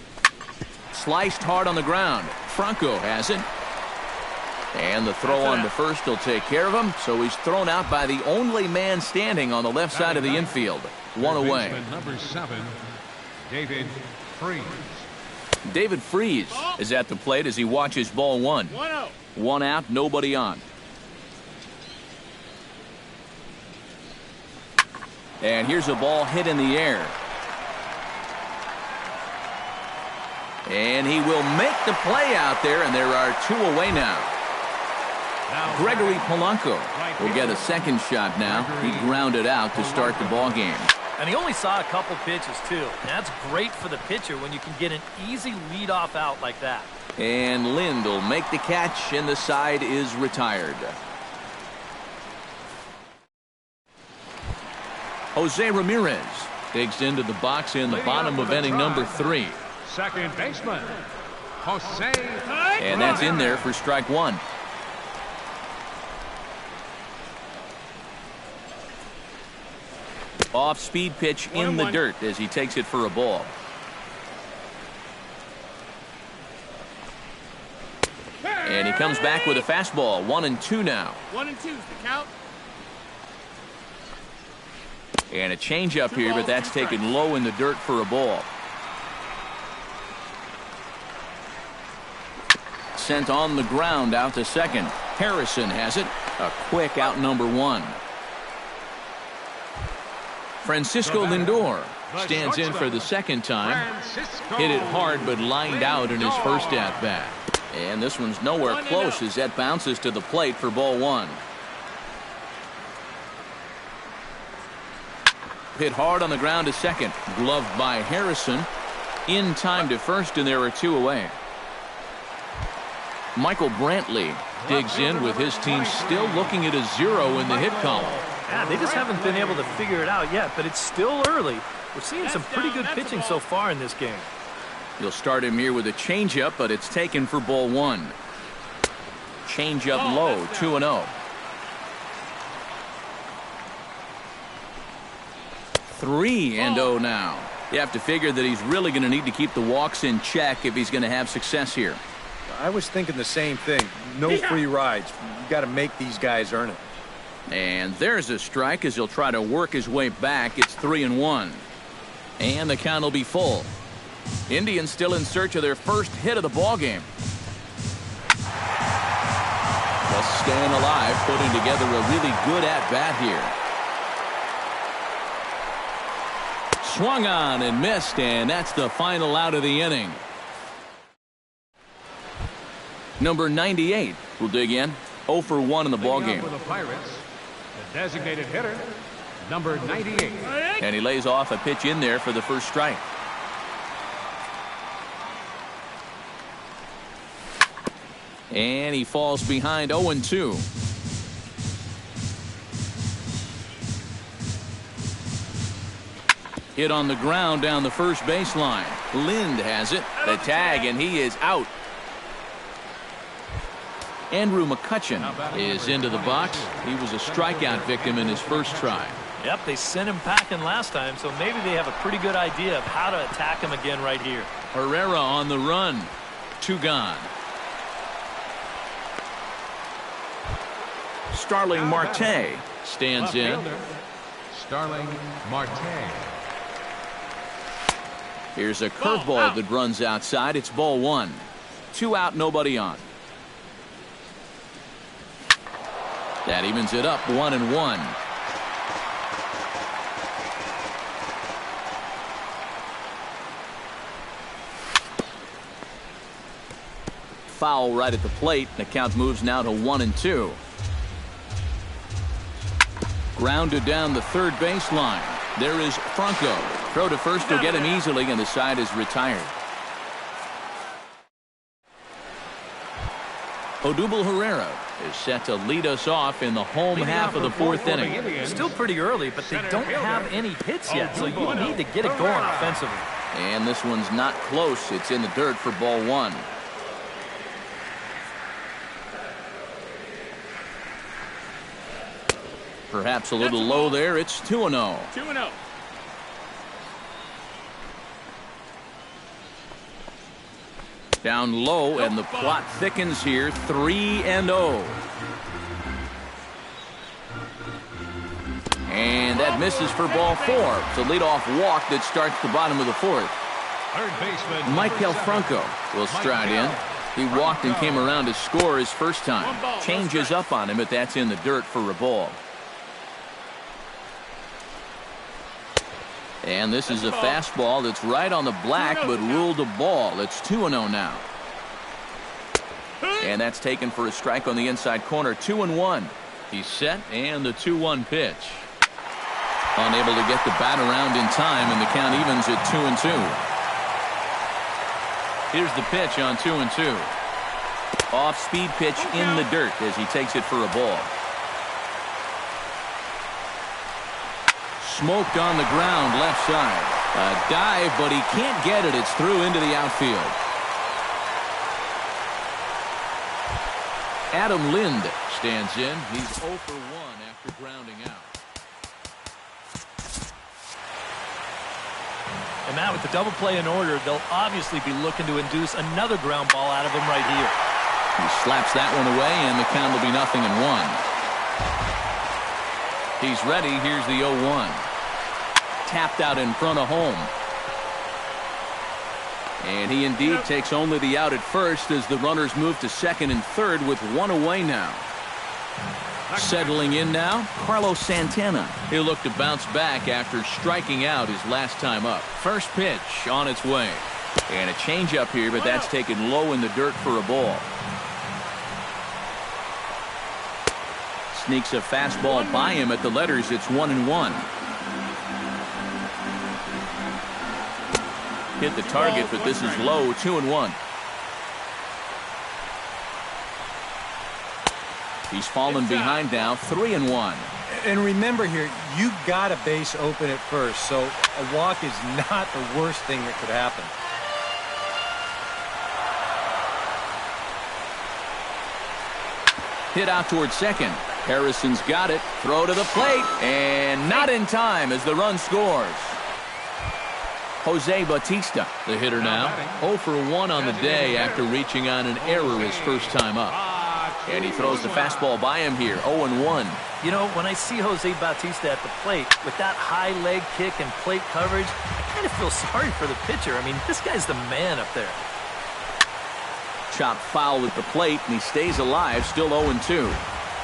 Sliced hard on the ground. Franco has it. And the throw on to first will take care of him. So he's thrown out by the only man standing on the left side of the infield. 1 away. Number 7, David Freese. David Freese is at the plate as he watches ball 1. 1 out, nobody on. And here's a ball hit in the air. And he will make the play out there, and there are 2 away now. Gregory Polanco will get a second shot now. He grounded out to start the ball game. And he only saw a couple pitches, too. And that's great for the pitcher when you can get an easy leadoff out like that. And Lind will make the catch, and the side is retired. Jose Ramirez digs into the box in the bottom of inning number 3. Second baseman, Jose. And that's in there for strike 1. Off-speed pitch in the dirt as he takes it for a ball. And he comes back with a fastball. 1-2 now. 1-2's the count. And a changeup here, but that's taken low in the dirt for a ball. Sent on the ground out to second. Harrison has it. A quick out number 1. Francisco Lindor stands in for the second time. Hit it hard but lined out in his first at-bat. And this one's nowhere close as that bounces to the plate for ball 1. Hit hard on the ground to second. Gloved by Harrison. In time to first, and there are 2 away. Michael Brantley digs in with his team still looking at a 0 in the hit column. Yeah, they just haven't been able to figure it out yet, but it's still early. We're seeing some pretty good pitching so far in this game. You'll start him here with a changeup, but it's taken for ball 1. Changeup low, 2-0. 3-0 now. You have to figure that he's really going to need to keep the walks in check if he's going to have success here. I was thinking the same thing. No free rides. You got to make these guys earn it. And there's a strike as he'll try to work his way back. It's 3-1. And the count will be full. Indians still in search of their first hit of the ballgame. Just staying alive, putting together a really good at-bat here. Swung on and missed, and that's the final out of the inning. Number 98 will dig in. 0 for 1 in the ballgame. For the Pirates, the designated hitter, number 98. And he lays off a pitch in there for the first strike. And he falls behind 0-2. Hit on the ground down the first baseline. Lind has it. The tag, and he is out. Andrew McCutchen is into the box. He was a strikeout victim in his first try. Yep, they sent him packing last time, so maybe they have a pretty good idea of how to attack him again right here. Herrera on the run. 2 gone. Starling Marte stands in. Starling Marte. Here's a curveball that runs outside. It's ball 1. 2 out, nobody on. That evens it up, 1-1. Foul right at the plate. The count moves now to 1-2. Grounded down the third baseline. There is Franco. Throw to first will get him easily, and the side is retired. Odubel Herrera is set to lead us off in the home half of the 4th inning. Still pretty early, but they don't have any hits yet, so you need to get it going offensively. And this one's not close. It's in the dirt for ball 1. Perhaps a little low there. It's 2-0. 2-0. Down low, and the plot thickens here. 3-0. And that misses for ball 4. It's a leadoff walk that starts the bottom of the 4th. Third baseman Michael Franco will stride in. He walked and came around to score his first time. Changes up on him, but that's in the dirt for a ball. And this is a fastball that's right on the black, but ruled a ball. It's 2-0 now. And that's taken for a strike on the inside corner. 2-1. He's set, and the 2-1 pitch. Unable to get the bat around in time, and the count evens at 2-2. Here's the pitch on 2-2. Off-speed pitch in the dirt as he takes it for a ball. Smoked on the ground left side. A dive, but he can't get it. It's through into the outfield. Adam Lind stands in. He's 0 for 1 after grounding out. And Matt, with the double play in order, they'll obviously be looking to induce another ground ball out of him right here. He slaps that one away, and the count will be 0-1. He's ready. Here's the 0-1. Tapped out in front of home. And he indeed takes only the out at first as the runners move to second and third with one away now. Settling in now, Carlos Santana. He'll look to bounce back after striking out his last time up. First pitch on its way. And a changeup here, but that's taken low in the dirt for a ball. Sneaks a fastball by him at the letters. It's 1-1. Hit the target, but this is low. 2-1. He's fallen behind now. 3-1. And remember here, you got a base open at first, so a walk is not the worst thing that could happen. Hit out towards second. Harrison's got it. Throw to the plate. And not in time as the run scores. Jose Bautista, the hitter now. 0 for 1 on the day after reaching on an error his first time up. And he throws the fastball by him here. 0-1. You know, when I see Jose Bautista at the plate with that high leg kick and plate coverage, I kind of feel sorry for the pitcher. I mean, this guy's the man up there. Chopped foul at the plate, and he stays alive, still 0-2.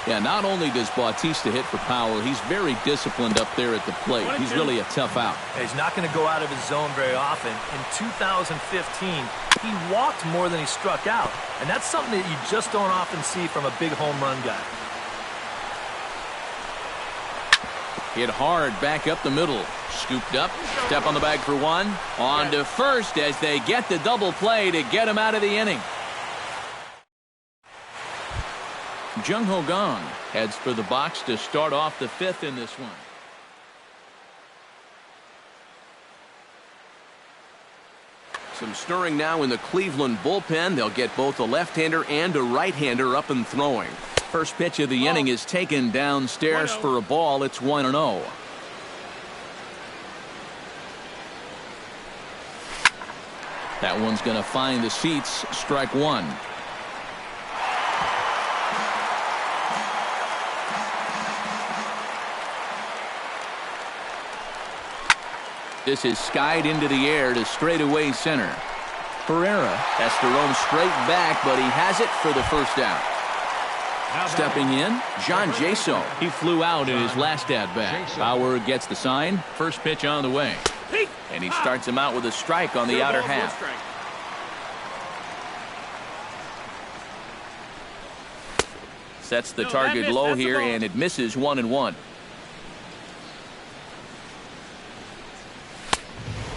Yeah, not only does Bautista hit for power, he's very disciplined up there at the plate. He's really a tough out. He's not going to go out of his zone very often. In 2015, he walked more than he struck out, and that's something that you just don't often see from a big home run guy. Hit hard back up the middle. Scooped up. Step on the bag for one. On to first as they get the double play to get him out of the inning. Jung Ho Gong heads for the box to start off the fifth in this one. Some stirring now in the Cleveland bullpen. They'll get both a left-hander and a right-hander up and throwing. First pitch of the inning is taken downstairs for a ball. It's 1-0. That one's going to find the seats. Strike one. This is skied into the air to straightaway center. Pereira has to roam straight back, but he has it for the first out. Stepping in, John Jaso. He flew out in his last at-bat. Bauer gets the sign. First pitch on the way. And he starts him out with a strike on the outer half. Sets the target low here, and it misses 1-1.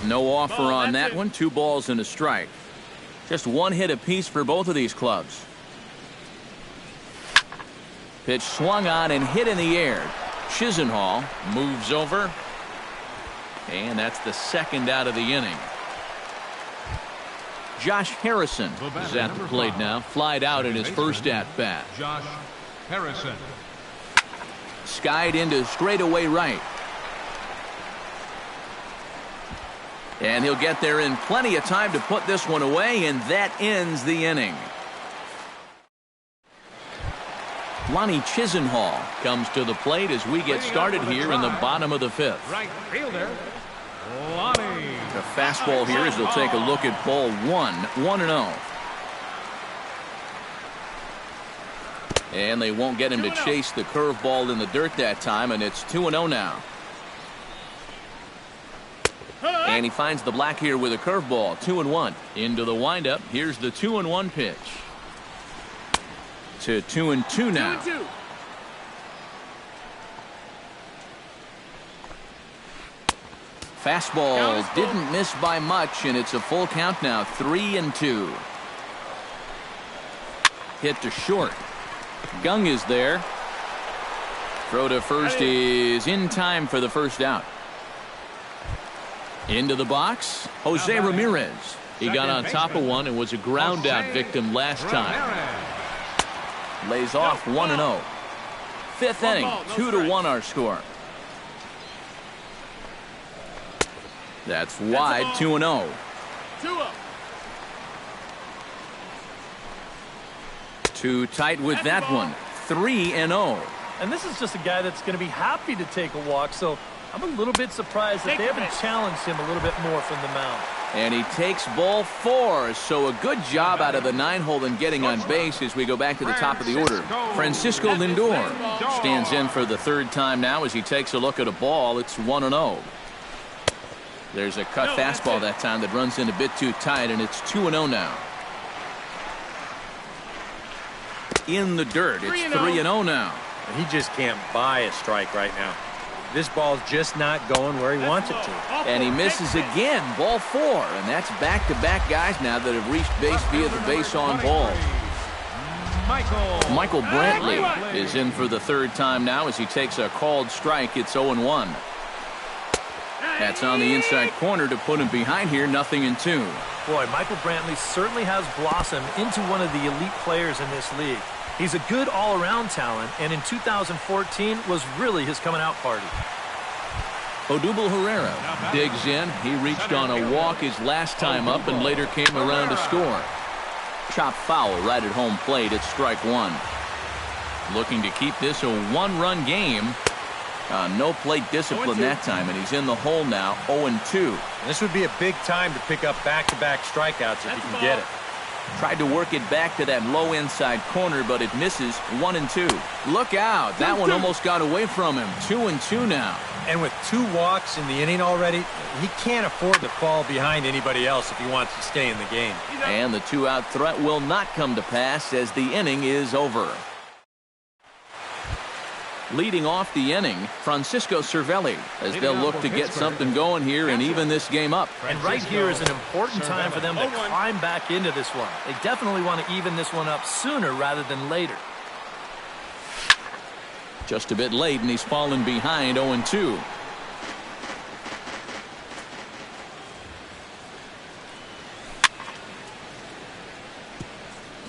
No offer on that one. 2 balls and a strike. Just one hit apiece for both of these clubs. Pitch swung on and hit in the air. Chisenhall moves over. And that's the second out of the inning. Josh Harrison is at the plate now. Flied out in his first at-bat. Josh Harrison. Skied into straightaway right. And he'll get there in plenty of time to put this one away, and that ends the inning. Lonnie Chisenhall comes to the plate as we get started here in the bottom of the fifth. Right fielder, Lonnie. The fastball here as they'll take a look at ball one. 1-0. And they won't get him to chase the curveball in the dirt that time, and it's 2-0 now. And he finds the black here with a curveball. 2-1. Into the windup. Here's the 2-1 pitch. To 2-2 now. 2-2. Fastball didn't miss by much, and it's a full count now. 3-2. Hit to short. Gung is there. Throw to first is in time for the first out. Into the box, Jose Ramirez. He got on top of one and was a ground out victim last time. Lays off 1-0. Fifth inning, 2-1 our score. That's wide, 2-0. 2-0. Too tight with that one, 3-0. And this is just a guy that's going to be happy to take a walk, so I'm a little bit surprised that they haven't challenged him a little bit more from the mound. And he takes ball 4, so a good job out of the 9-hole in getting on base as we go back to the top of the order. Francisco Lindor stands in for the 3rd time now as he takes a look at a ball. It's 1-0. There's a cut fastball that time that runs in a bit too tight, and it's 2-0 now. In the dirt, it's 3-0 now. He just can't buy a strike right now. This ball's just not going where he wants it to. And he misses again, ball 4. And that's back-to-back guys now that have reached base via the base on ball. Michael Brantley is in for the 3rd time now as he takes a called strike. It's 0-1. That's on the inside corner to put him behind here, 0-2. Boy, Michael Brantley certainly has blossomed into one of the elite players in this league. He's a good all-around talent, and in 2014 was really his coming-out party. Odubel Herrera digs in. He reached on a walk his last time up and later came around to score. Chop foul right at home plate. It's strike 1. Looking to keep this a 1-run game. No plate discipline that time, and he's in the hole now, 0-2. This would be a big time to pick up back-to-back strikeouts if he can get it. Tried to work it back to that low inside corner, but it misses, 1-2. Look out. That one almost got away from him. 2-2 now. And with 2 walks in the inning already, he can't afford to fall behind anybody else if he wants to stay in the game. And the 2-out threat will not come to pass as the inning is over. Leading off the inning, Francisco Cervelli, as they'll look to get something going here and even this game up. And right here is an important time for them to climb back into this one. They definitely want to even this one up sooner rather than later. Just a bit late, and he's fallen behind, 0-2.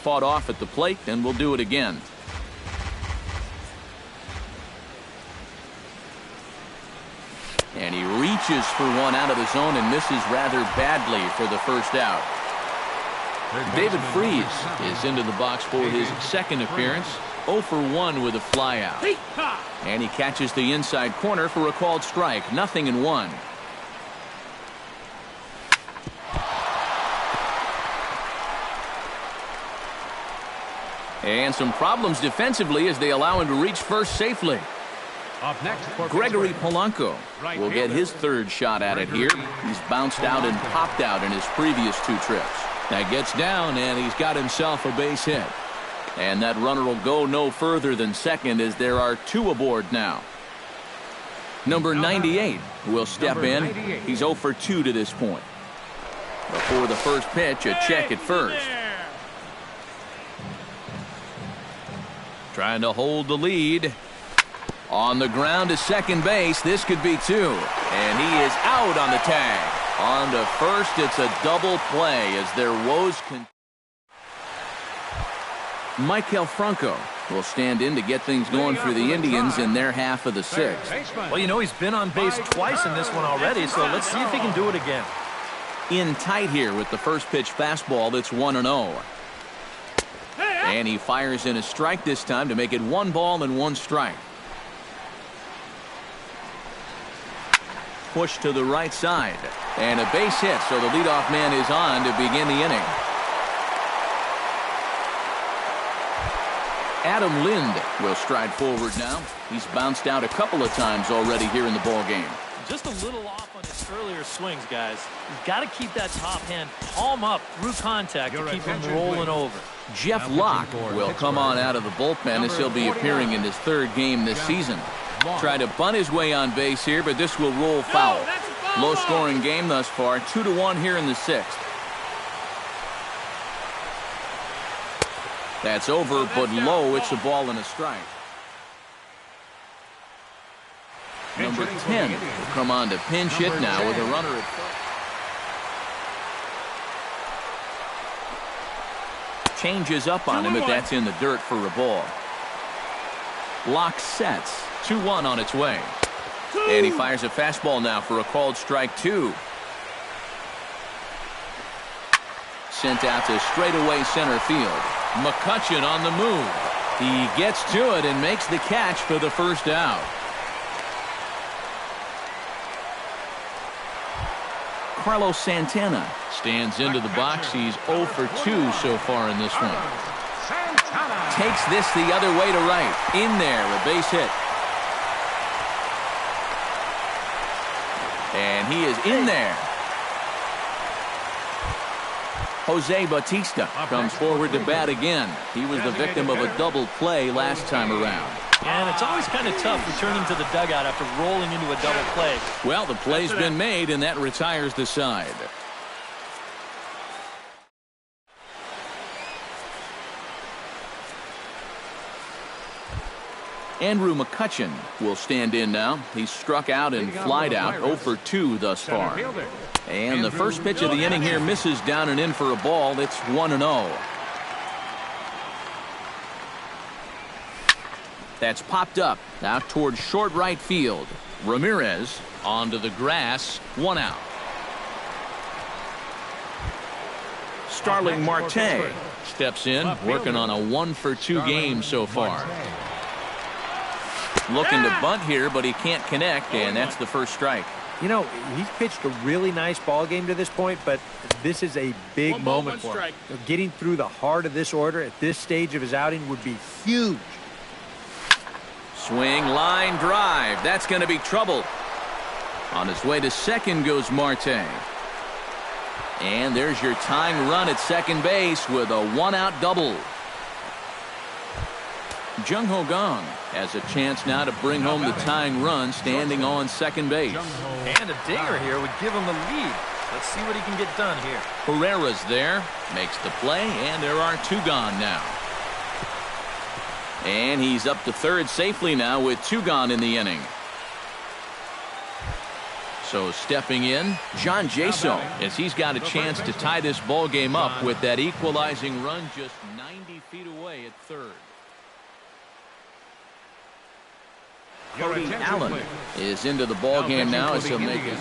Fought off at the plate, and we'll do it again. And he reaches for one out of the zone and misses rather badly for the 1st out. David Freese is into the box for his 2nd appearance. 0 for 1 with a flyout. And he catches the inside corner for a called strike. 0-1. And some problems defensively as they allow him to reach first safely. Up next, Gregory Polanco will get his 3rd shot at it here. He's bounced out and popped out in his previous 2 trips. That gets down, and he's got himself a base hit. And that runner will go no further than 2nd as there are 2 aboard now. Number 98 will step in. He's 0 for 2 to this point. Before the first pitch, a check at first. Trying to hold the lead. On the ground to second base. This could be 2. And he is out on the tag. On to first, it's a double play as their woes continue. Maikel Franco will stand in to get things going for the Indians in their half of the 6th. Well, you know, he's been on base twice in this one already, so let's see if he can do it again. In tight here with the first pitch fastball. It's 1-0. And he fires in a strike this time to make it 1 ball and 1 strike. Push to the right side. And a base hit, so the leadoff man is on to begin the inning. Adam Lind will stride forward now. He's bounced out a couple of times already here in the ball game. Just a little off on his earlier swings, guys. You've got to keep that top hand palm up through contact to keep him rolling over. Jeff Locke will come on out of the bullpen as he'll be appearing in his 3rd game this season. Try to bunt his way on base here, but this will roll foul. Low-scoring game thus far, 2-1 here in the 6th. That's over, but low. It's a ball and a strike. Number 10 will come on to pinch hit now with a runner at first. Changes up on him, but that's in the dirt for a ball. Locke sets. 2-1 on its way. And he fires a fastball now for a called strike 2. sent out to straightaway center field. McCutchen on the move. He gets to it and makes the catch for the first out. Carlos Santana stands into the box. He's 0 for 2 so far in this one. Takes this the other way to right. In there, a base hit. And he is in there. Jose Bautista comes forward to bat again. He was the victim of a double play last time around. And it's always kind of tough returning to the dugout after rolling into a double play. Well, the play's been made, and that retires the side. Andrew McCutchen will stand in now. He's struck out and flied out, 0 for 2 thus far. And the first pitch of the inning here misses down and in for a ball. It's 1-0. That's popped up out towards short right field. Ramirez onto the grass, 1 out. Starling Marte steps in, working on a 1 for 2 game so far. Looking to bunt here, but he can't connect, and that's the first strike. You know, he's pitched a really nice ball game to this point, but this is a big moment for him. Getting through the heart of this order at this stage of his outing would be huge. Swing, line, drive. That's going to be trouble. On his way to second goes Marte. And there's your tying run at second base with a 1-out double. Jung Ho Gong has a chance now to bring home the tying run, standing on second base. And a dinger here would give him the lead. Let's see what he can get done here. Herrera's there, makes the play, and there are 2 gone now. And he's up to third safely now with 2 gone in the inning. So stepping in, John Jaso, as he's got a chance to tie this ball game up with that equalizing run just 90 feet away at third. Cody Allen is into the ball game now as he'll make it.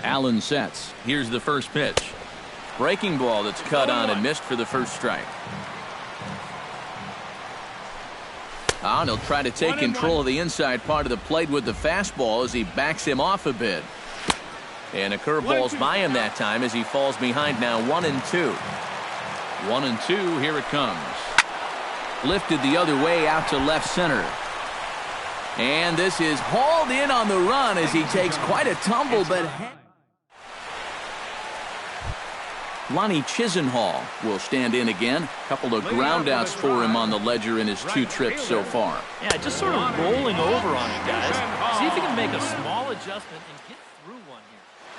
Allen sets. Here's the first pitch. Breaking ball that's cut on and missed for the first strike. And he'll try to take control of the inside part of the plate with the fastball as he backs him off a bit. And a curveball's by him that time as he falls behind now 1-2. 1-2, here it comes. Lifted the other way out to left center. And this is hauled in on the run as he takes quite a tumble, but Lonnie Chisenhall will stand in again. A couple of groundouts for him on the ledger in his 2 trips so far. Yeah, just sort of rolling over on it, guys. See if he can make a small adjustment and get through one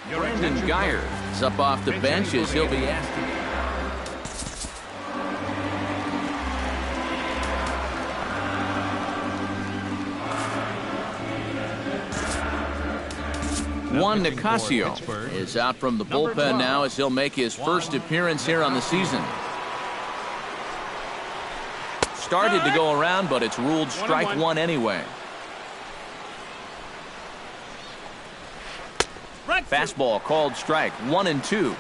here. Brandon Geyer is up off the bench as he'll be asked to. Juan Nicasio is out from the bullpen now as he'll make his first appearance here on the season. Started to go around, but it's ruled strike 1 anyway. Fastball called strike, 1-2.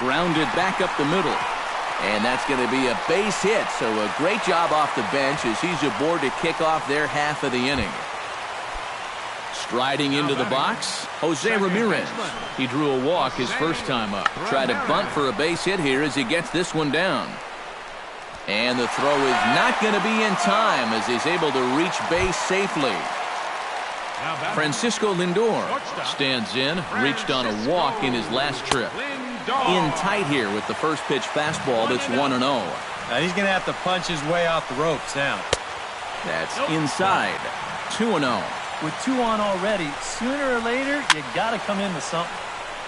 Grounded back up the middle. And that's going to be a base hit, so a great job off the bench as he's aboard to kick off their half of the inning. Striding into the box, Jose Ramirez. He drew a walk his first time up. Tried to bunt for a base hit here as he gets this one down. And the throw is not going to be in time as he's able to reach base safely. Francisco Lindor stands in, reached on a walk in his last trip. In tight here with the first pitch fastball that's 1-0. Now he's going to have to punch his way off the ropes now. That's inside. 2-0. With 2 on already, sooner or later, you got to come in with something.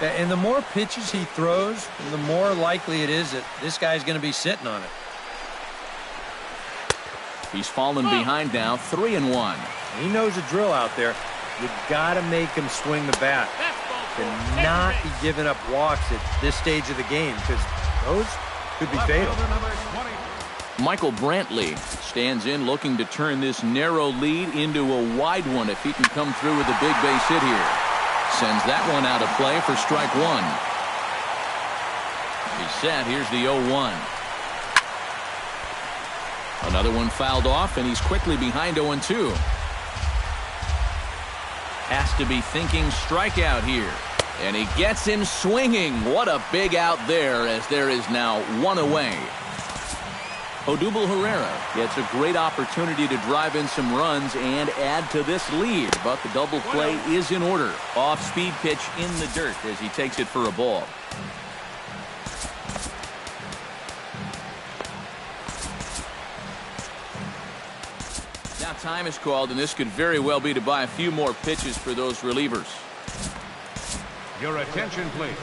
And the more pitches he throws, the more likely it is that this guy's going to be sitting on it. He's fallen behind now, 3-1. He knows the drill out there. You got to make him swing the bat. to not be giving up walks at this stage of the game, because those could be fatal. Michael Brantley stands in looking to turn this narrow lead into a wide one if he can come through with a big base hit here. Sends that one out of play for strike one. He's set. Here's the 0-1. Another one fouled off, and he's quickly behind 0-2. Has to be thinking strikeout here. And he gets him swinging. What a big out there, as there is now one away. Odubel Herrera gets a great opportunity to drive in some runs and add to this lead, but the double play is in order. Off-speed pitch in the dirt as he takes it for a ball. Now time is called, and this could very well be to buy a few more pitches for those relievers. Your attention, please.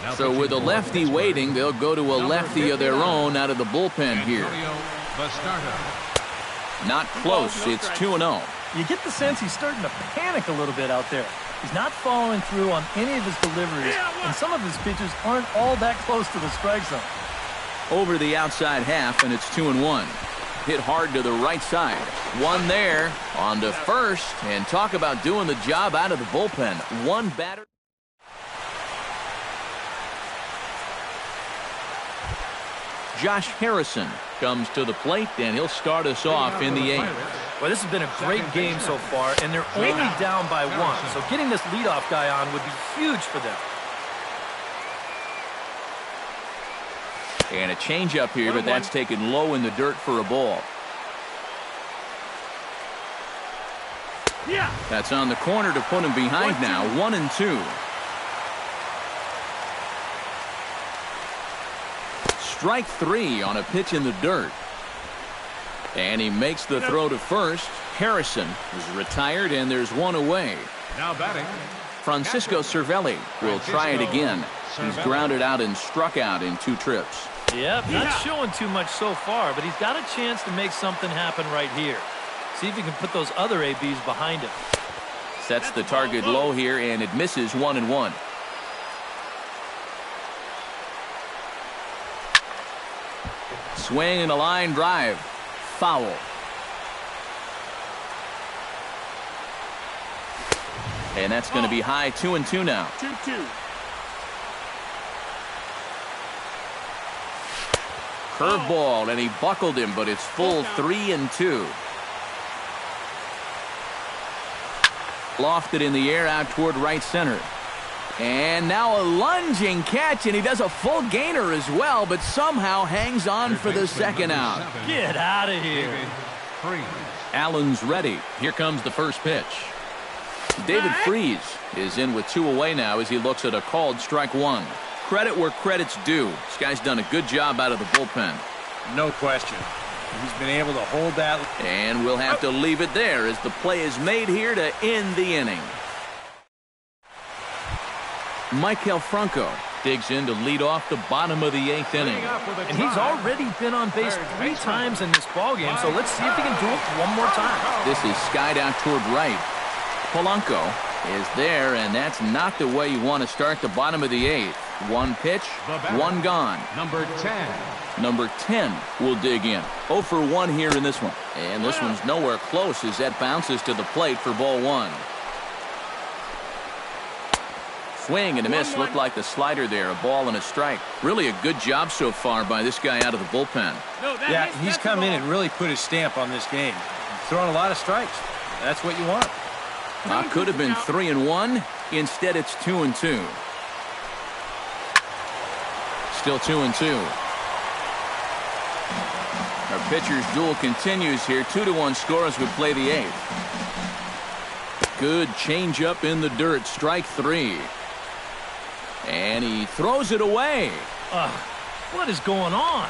Now so with a lefty waiting, they'll go to a lefty of their own out of the bullpen here. Not close. It's 2-0. You get the sense he's starting to panic a little bit out there. He's not following through on any of his deliveries, and some of his pitches aren't all that close to the strike zone. Over the outside half, and it's 2-1. Hit hard to the right side. One there, on to first, and talk about doing the job out of the bullpen. One batter. Josh Harrison comes to the plate, and he'll start us off in the 8th. Well, this has been a great game so far, and they're only down by 1. So getting this leadoff guy on would be huge for them. And a changeup here, but that's taken low in the dirt for a ball. That's on the corner to put him behind now. 1-2. Strike 3 on a pitch in the dirt. And he makes the throw to first. Harrison is retired, and there's one away. Now batting, Francisco Cervelli will try it again. He's grounded out and struck out in 2 trips. Yep, not showing too much so far, but he's got a chance to make something happen right here. See if he can put those other ABs behind him. Sets the target low here, and it misses 1-1. Swing and a line drive. Foul. And that's going to be high. 2-2 now. 2-2. Curveball, and he buckled him, but it's full 3-2. Lofted in the air out toward right center. And now a lunging catch, and he does a full gainer as well, but somehow hangs on for the second out. Get out of here. Allen's ready. Here comes the first pitch. David Freese is in with 2 away now as he looks at a called strike 1. Credit where credit's due. This guy's done a good job out of the bullpen. No question. He's been able to hold that. And we'll have to leave it there as the play is made here to end the inning. Maikel Franco digs in to lead off the bottom of the 8th inning. And he's already been on base 3 times in this ballgame, so let's see if he can do it one more time. This is skied out toward right. Polanco is there, and that's not the way you want to start the bottom of the 8th. 1 pitch, 1 gone. Number 10. Number 10 will dig in. 0 for 1 here in this one. And this one's nowhere close as that bounces to the plate for ball 1. Swing and a miss. Looked like the slider there. A ball and a strike. Really a good job so far by this guy out of the bullpen. Yeah, he's come in and really put his stamp on this game. Throwing a lot of strikes. That's what you want. Could have been 3-1. Instead, it's 2-2. Still 2-2. Our pitcher's duel continues here. 2-1 score as we play the 8th. Good changeup in the dirt. Strike 3. And he throws it away. What is going on?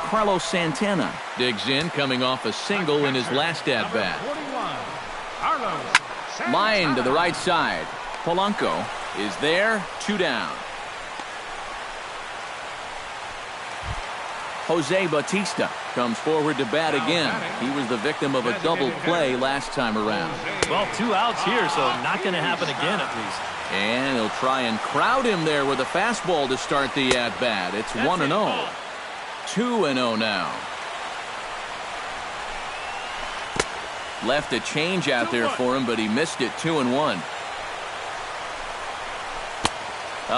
Carlos Santana digs in, coming off a single in his last at-bat. Line to the right side. Polanco is there. 2 down. Jose Bautista comes forward to bat again. He was the victim of a double play last time around. Well, 2 outs here, so not going to happen again at least. And he'll try and crowd him there with a fastball to start the at-bat. It's 1-0. 2-0 now. Left a change out there for him, but he missed it. 2-1.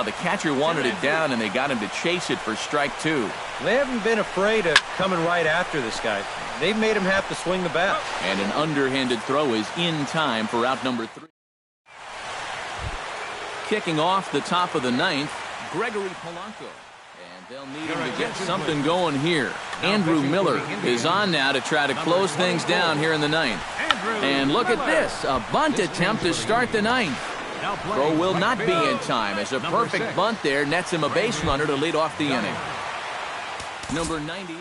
The catcher wanted it down, and they got him to chase it for strike 2. They haven't been afraid of coming right after this guy. They've made him have to swing the bat. And an underhanded throw is in time for out number 3. Kicking off the top of the 9th, Gregory Polanco. And they'll need him to get something going here. Andrew Miller is on now to try to close things down here in the 9th. And look at this, a bunt attempt to start the 9th. Throw will not be in time as a perfect bunt there nets him a base runner to lead off the inning. Number 98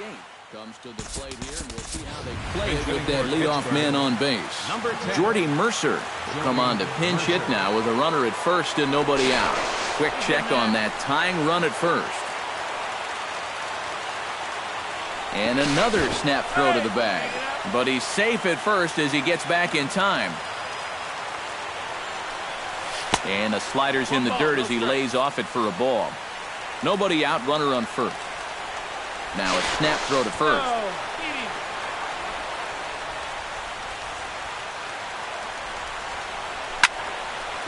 comes to the plate here, and we'll see how they play it with that leadoff man on base. Jordy Mercer will come on to pinch hit now with a runner at first and nobody out. Quick check on that tying run at first. And another snap throw to the bag. But he's safe at first as he gets back in time. And the slider's in the dirt as he lays off it for a ball. Nobody out, runner on first. Now a snap throw to first.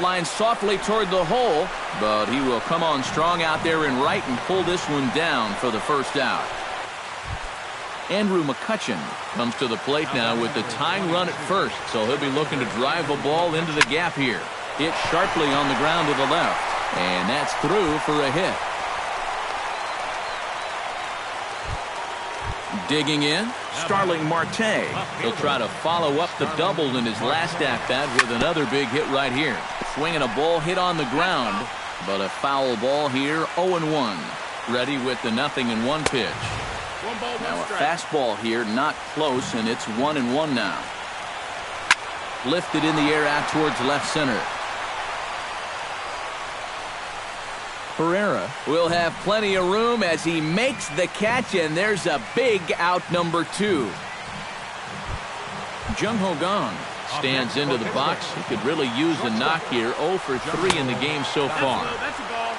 Line softly toward the hole, but he will come on strong out there in right and pull this one down for the first out. Andrew McCutchen comes to the plate now with the tying run at first, so he'll be looking to drive a ball into the gap here. Hit sharply on the ground to the left, and that's through for a hit. Digging in, Starling Marte. He'll try to follow up the double in his last at-bat with another big hit right here. Swinging a ball hit on the ground, but a foul ball here, 0-1. Ready with the 0-1 pitch. Now a fastball here, not close, and it's 1-1 now. Lifted in the air out towards left center. Pereira will have plenty of room as he makes the catch, and there's a big out number 2. Jung Ho Gong stands into the box. He could really use a knock here. 0 for 3 in the game so far.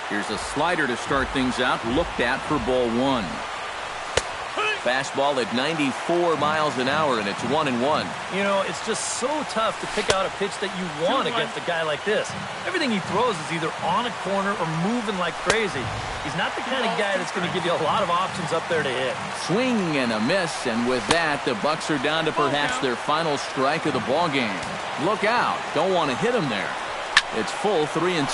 Here's a slider to start things out, looked at for ball 1. Fastball at 94 miles an hour, and it's 1-1. You know, it's just so tough to pick out a pitch that you want against a guy like this. Everything he throws is either on a corner or moving like crazy. He's not the kind of guy that's going to give you a lot of options up there to hit. Swing and a miss, and with that, the Bucks are down to perhaps their final strike of the ball game. Look out. Don't want to hit him there. It's full 3-2.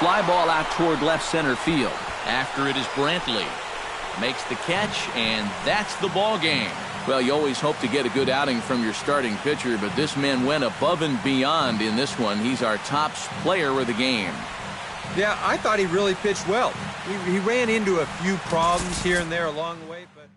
Fly ball out toward left center field. After it is Brantley. Makes the catch, and that's the ball game. Well, you always hope to get a good outing from your starting pitcher, but this man went above and beyond in this one. He's our top player of the game. Yeah, I thought he really pitched well. He ran into a few problems here and there along the way, but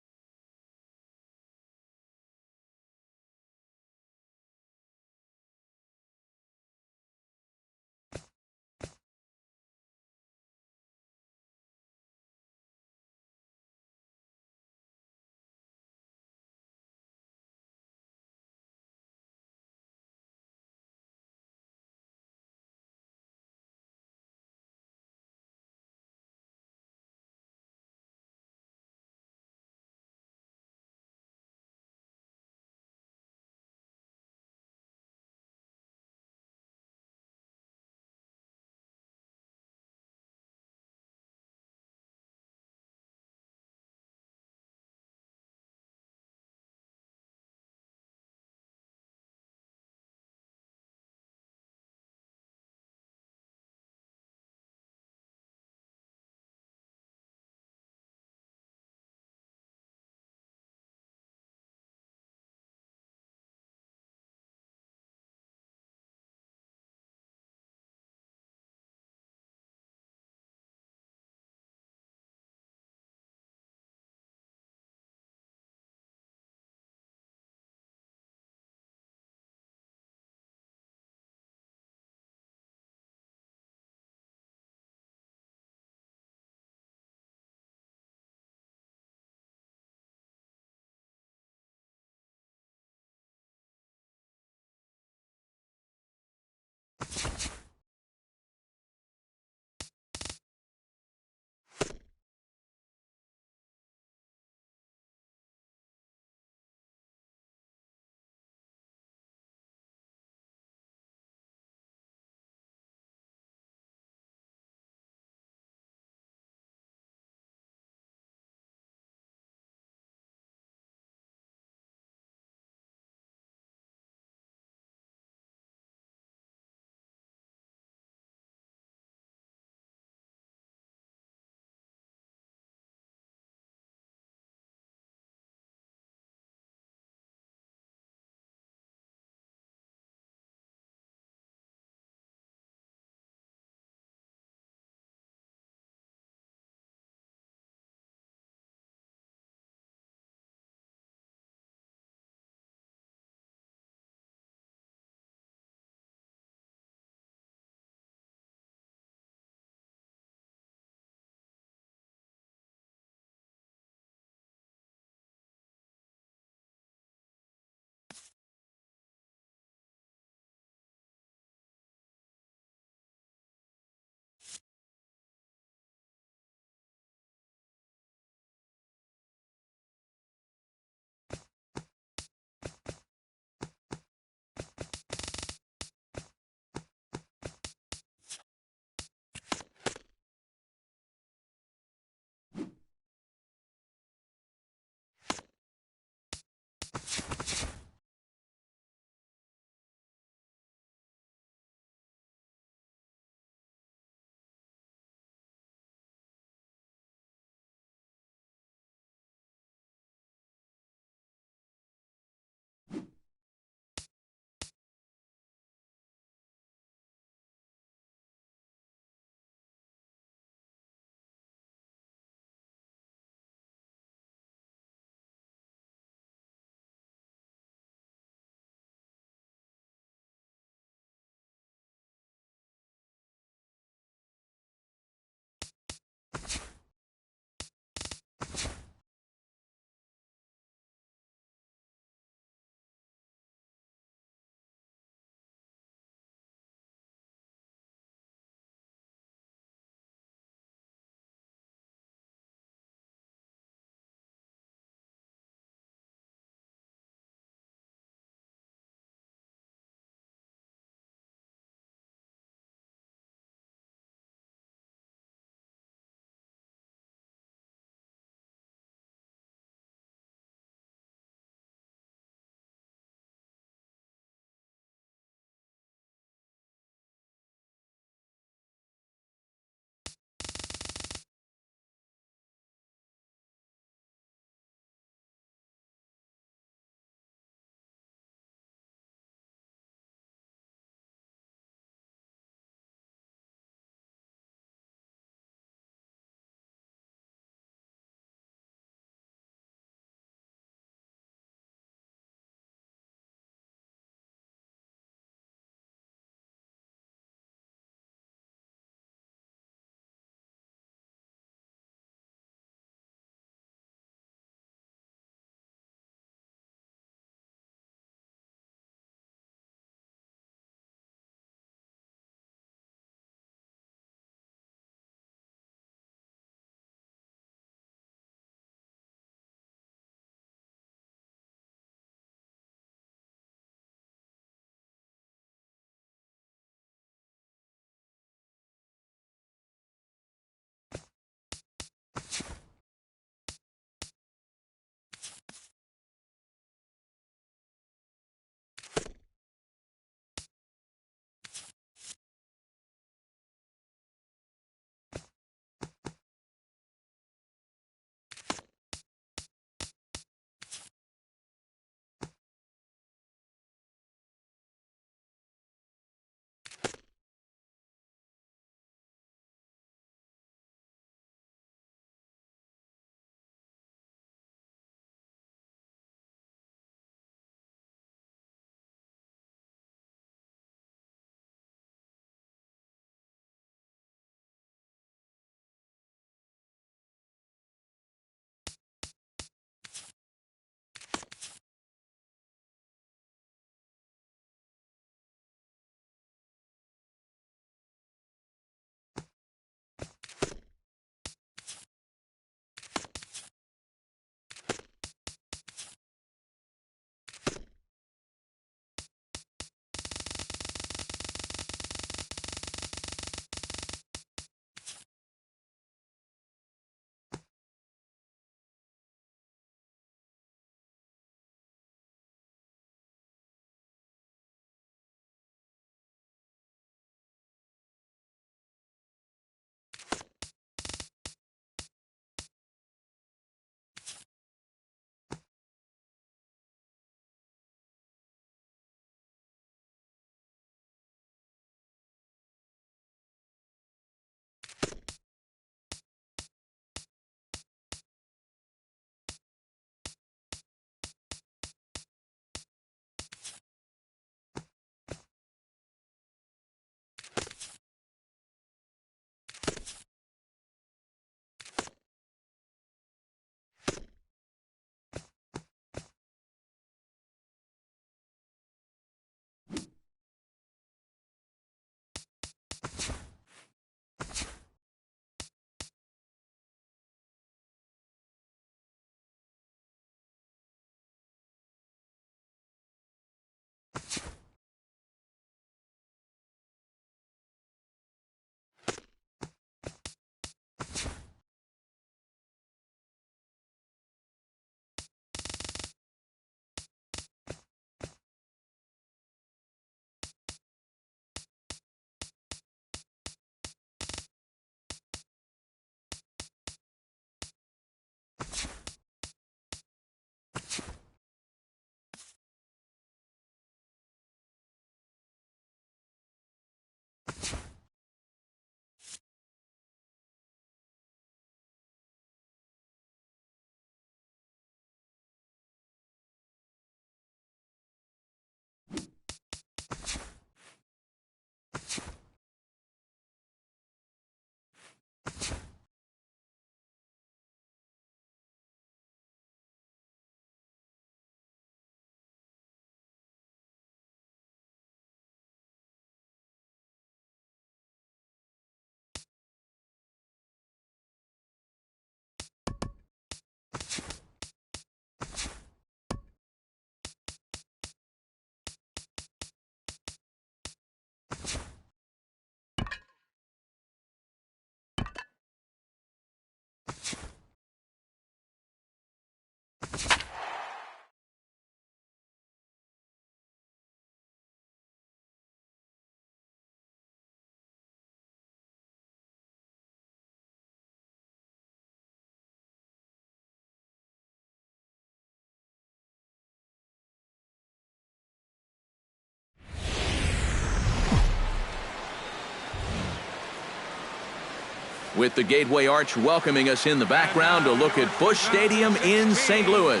With the Gateway Arch welcoming us in the background, a look at Busch Stadium in St. Louis.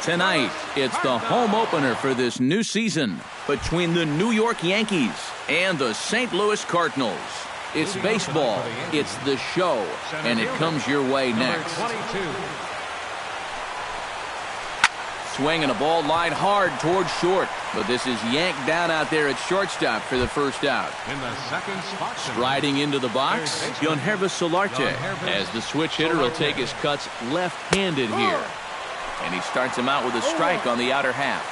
Tonight, it's the home opener for this new season between the New York Yankees and the St. Louis Cardinals. It's baseball, it's the show, and it comes your way next. Swinging a ball line hard towards short, but this is yanked down out there at shortstop for the first out. In the second spot, Striding into the box, Yonhervis Solarte, as the switch hitter will take his cuts left-handed here. And he starts him out with a strike on the outer half.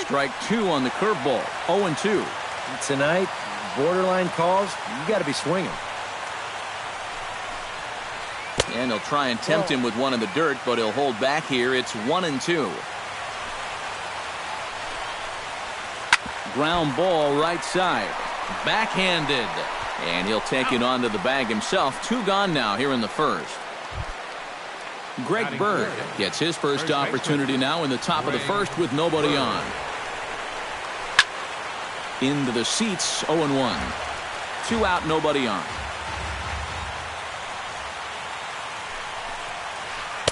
Strike 2 on the curveball, 0-2. Tonight, borderline calls, you got to be swinging. And he'll try and tempt him with one in the dirt, but he'll hold back here. It's 1-2. Ground ball right side. Backhanded. And he'll take it onto the bag himself. 2 gone now here in the first. Greg Bird gets his first opportunity now in the top of the first with nobody on. Into the seats, 0-1. 2 out, nobody on.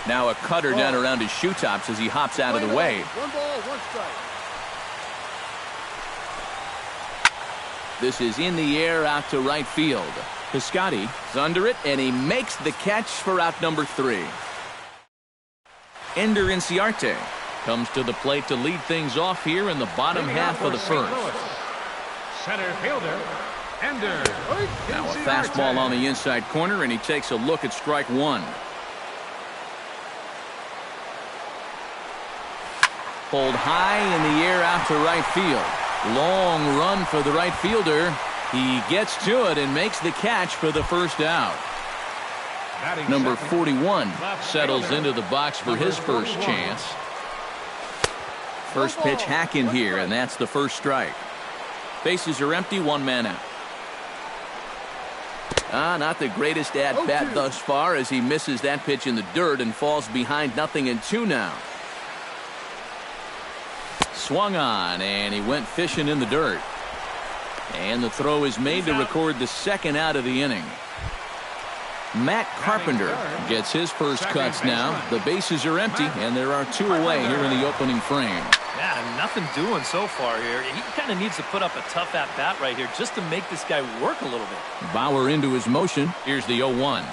Now a cutter down around his shoe tops as he hops out of the way. 1 ball, 1 strike. This is in the air out to right field. Piscotty is under it, and he makes the catch for out number 3. Ender Inciarte comes to the plate to lead things off here in the bottom half of the first. Center fielder, Ender. Now a fastball on the inside corner, and he takes a look at strike 1. Pulled high in the air out to right field. Long run for the right fielder. He gets to it and makes the catch for the first out. Number 41 settles into the box for his first chance. First pitch hack in here, and that's the first strike. Bases are empty, 1 man out. Not the greatest at-bat thus far as he misses that pitch in the dirt and falls behind 0-2 now. Swung on, and he went fishing in the dirt. And the throw is made to record the second out of the inning. Matt Carpenter gets his first cuts now. The bases are empty, and there are 2 away here in the opening frame. Yeah, nothing doing so far here. He kind of needs to put up a tough at-bat right here just to make this guy work a little bit. Bauer into his motion. Here's the 0-1.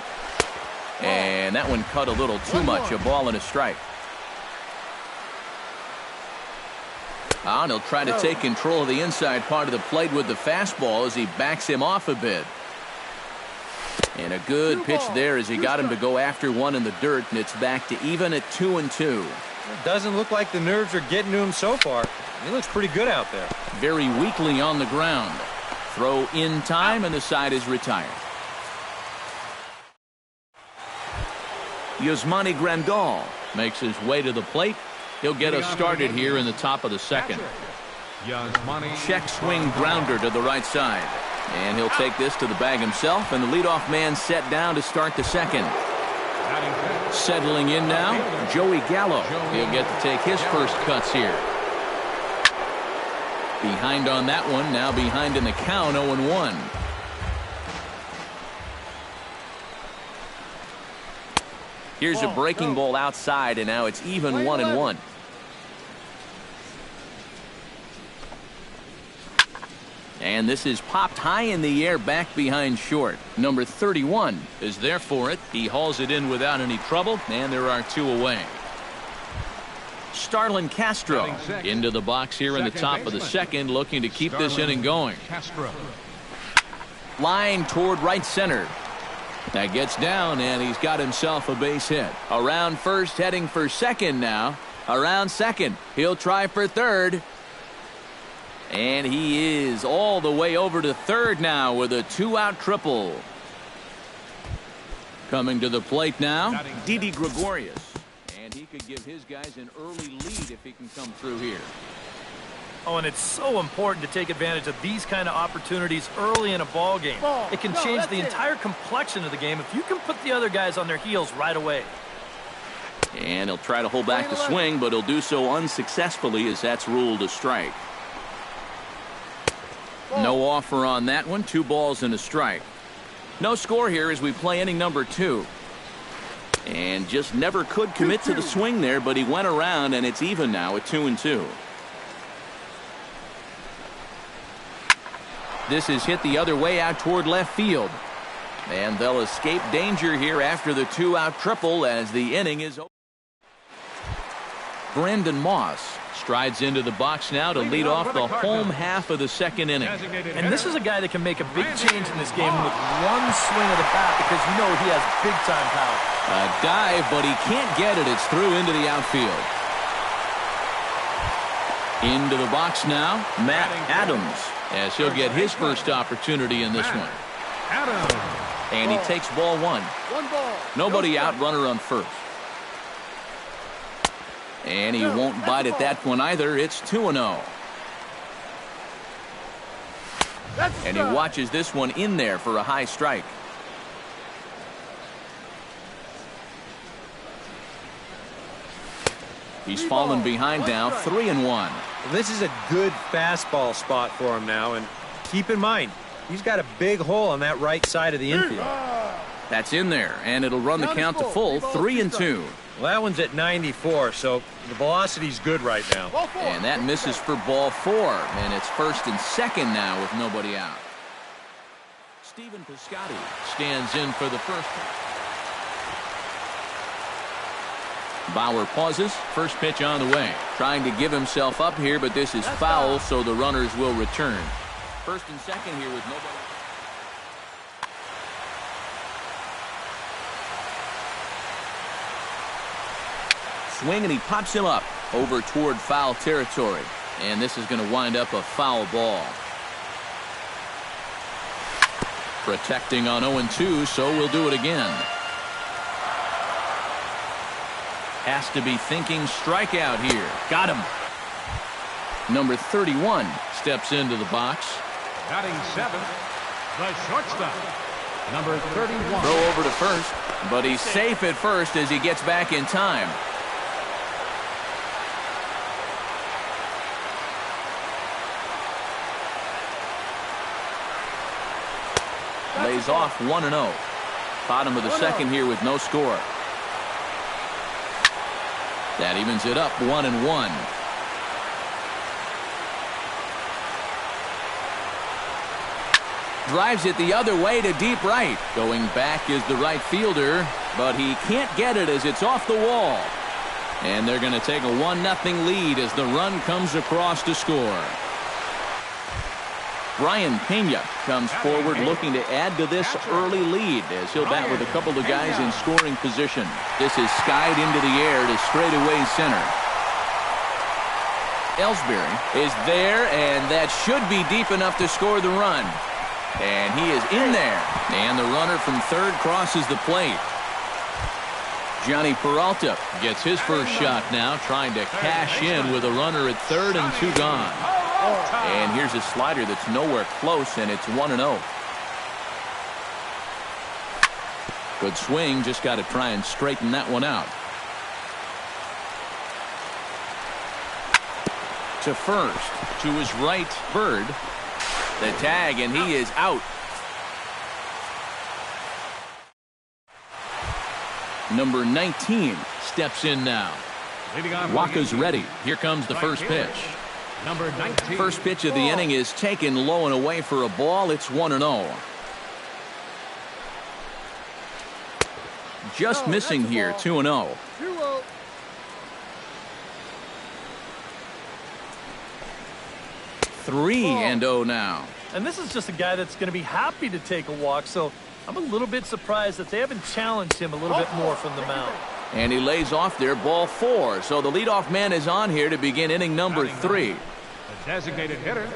And that one cut a little too much. A ball and a strike. And he'll try to take control of the inside part of the plate with the fastball as he backs him off a bit. And a good pitch there as he got him to go after one in the dirt, and it's back to even at 2-2. It doesn't look like the nerves are getting to him so far. He looks pretty good out there. Very weakly on the ground. Throw in time, and the side is retired. Yasmani Grandal makes his way to the plate. He'll get us started here in the top of the second. Check swing grounder to the right side. And he'll take this to the bag himself, and the leadoff man set down to start the second. Settling in now, Joey Gallo. He'll get to take his first cuts here. Behind on that one, now behind in the count, 0-1. Here's a breaking ball outside, and now it's even 1-1. And this is popped high in the air back behind short. Number 31 is there for it. He hauls it in without any trouble, and there are 2 away. Starlin Castro into the box here in the top of the second, looking to keep this inning going. Line toward right center. That gets down, and he's got himself a base hit. Around first, heading for second now. Around second. He'll try for third. And he is all the way over to third now with a 2-out triple. Coming to the plate now, Didi Gregorius. And he could give his guys an early lead if he can come through here. Oh, and it's so important to take advantage of these kind of opportunities early in a ball game. It can change the entire complexion of the game if you can put the other guys on their heels right away. And he'll try to hold back the swing, but he'll do so unsuccessfully as that's ruled a strike. No offer on that one. 2 balls and a strike. No score here as we play inning number 2. And just never could commit to the swing there, but he went around, and it's even now at 2-2. This is hit the other way out toward left field. And they'll escape danger here after the 2-out triple as the inning is over. Brandon Moss strides into the box now to lead off the home half of the second inning. And this is a guy that can make a big change in this game with one swing of the bat because you know he has big-time power. A dive, but he can't get it. It's through into the outfield. Into the box now, Matt Adams, as he'll get his first opportunity in this one. And he takes ball 1. Nobody out, runner on first. And he won't bite at that one either. It's 2-0. And he watches this one in there for a high strike. He's fallen behind now, 3-1. This is a good fastball spot for him now, and keep in mind, he's got a big hole on that right side of the infield. That's in there, and it'll run the count to full, 3-2. Well, that one's at 94, so the velocity's good right now. And that misses for ball 4, and it's first and second now with nobody out. Stephen Piscotty stands in for the first. Bauer pauses. First pitch on the way. Trying to give himself up here, but this is foul, so the runners will return. First and second here with nobody. Swing, and he pops him up over toward foul territory. And this is going to wind up a foul ball. Protecting on 0-2, so we'll do it again. Has to be thinking strikeout here. Got him. Number 31 steps into the box. Batting 7th, the shortstop, number 31. Throw over to first, but he's safe at first as he gets back in time. Lays off 1-0. Bottom of the second here with no score. That evens it up 1-1. Drives it the other way to deep right. Going back is the right fielder, but he can't get it as it's off the wall. And they're going to take a 1-0 lead as the run comes across to score. Brian Pena comes forward looking to add to this early lead as he'll bat with a couple of guys in scoring position. This is skied into the air to straightaway center. Ellsbury is there, and that should be deep enough to score the run. And he is in there. And the runner from third crosses the plate. Johnny Peralta gets his first shot now, trying to cash in with a runner at third and 2 gone. And here's a slider that's nowhere close, and it's 1-0. Good swing, just got to try and straighten that one out. To first, to his right, Bird. The tag, and he is out. Number 19 steps in now. Waka's ready. Here comes the first pitch. Number 19. First pitch of the inning is taken low and away for a ball. It's 1-0. Just missing here, 2-0. 3-0 now. And this is just a guy that's going to be happy to take a walk, so I'm a little bit surprised that they haven't challenged him a little bit more from the mound. And he lays off there, ball 4. So the leadoff man is on here to begin inning number 3. The designated hitter,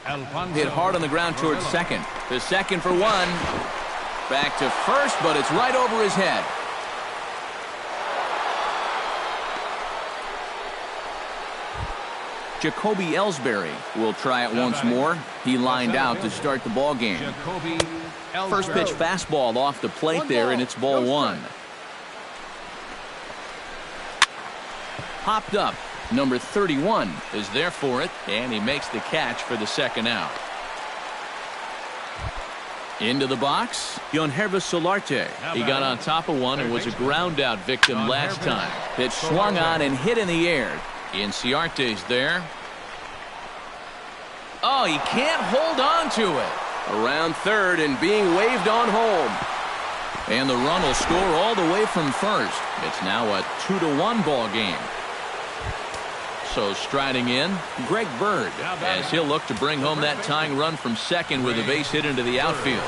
Alfonso. Hit hard on the ground towards second. To second for 1. Back to first, but it's right over his head. Jacoby Ellsbury will try it once more. He lined out to start the ball game. First pitch fastball off the plate there, and it's ball 1. Popped up. Number 31 is there for it, and he makes the catch for the second out. Into the box, Yonhervis Solarte. He got on top of one and was a ground out victim last time. Pitch swung on and hit in the air. Inciarte's there. Oh, he can't hold on to it. Around third and being waved on home. And the run will score all the way from first. It's now a 2-1 ball game. So striding in, Greg Bird, as he'll look to bring home that tying run from second with a base hit into the outfield.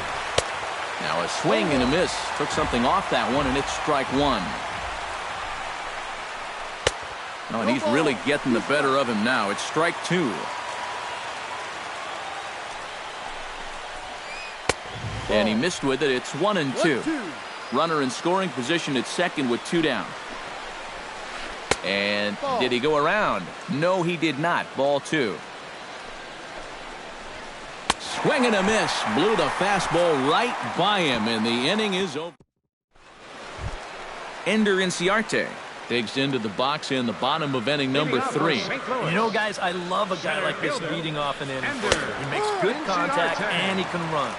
Now a swing and a miss. Took something off that one, and it's strike one. Oh, and he's really getting the better of him now. It's strike two. And he missed with it. It's 1-2. Runner in scoring position at second with two down. And did he go around? No, he did not. Ball two. Swing and a miss. Blew the fastball right by him, and the inning is over. Ender Inciarte digs into the box in the bottom of inning number 3. You know, guys, I love a guy like this leading off an inning. He makes good contact, and he can run.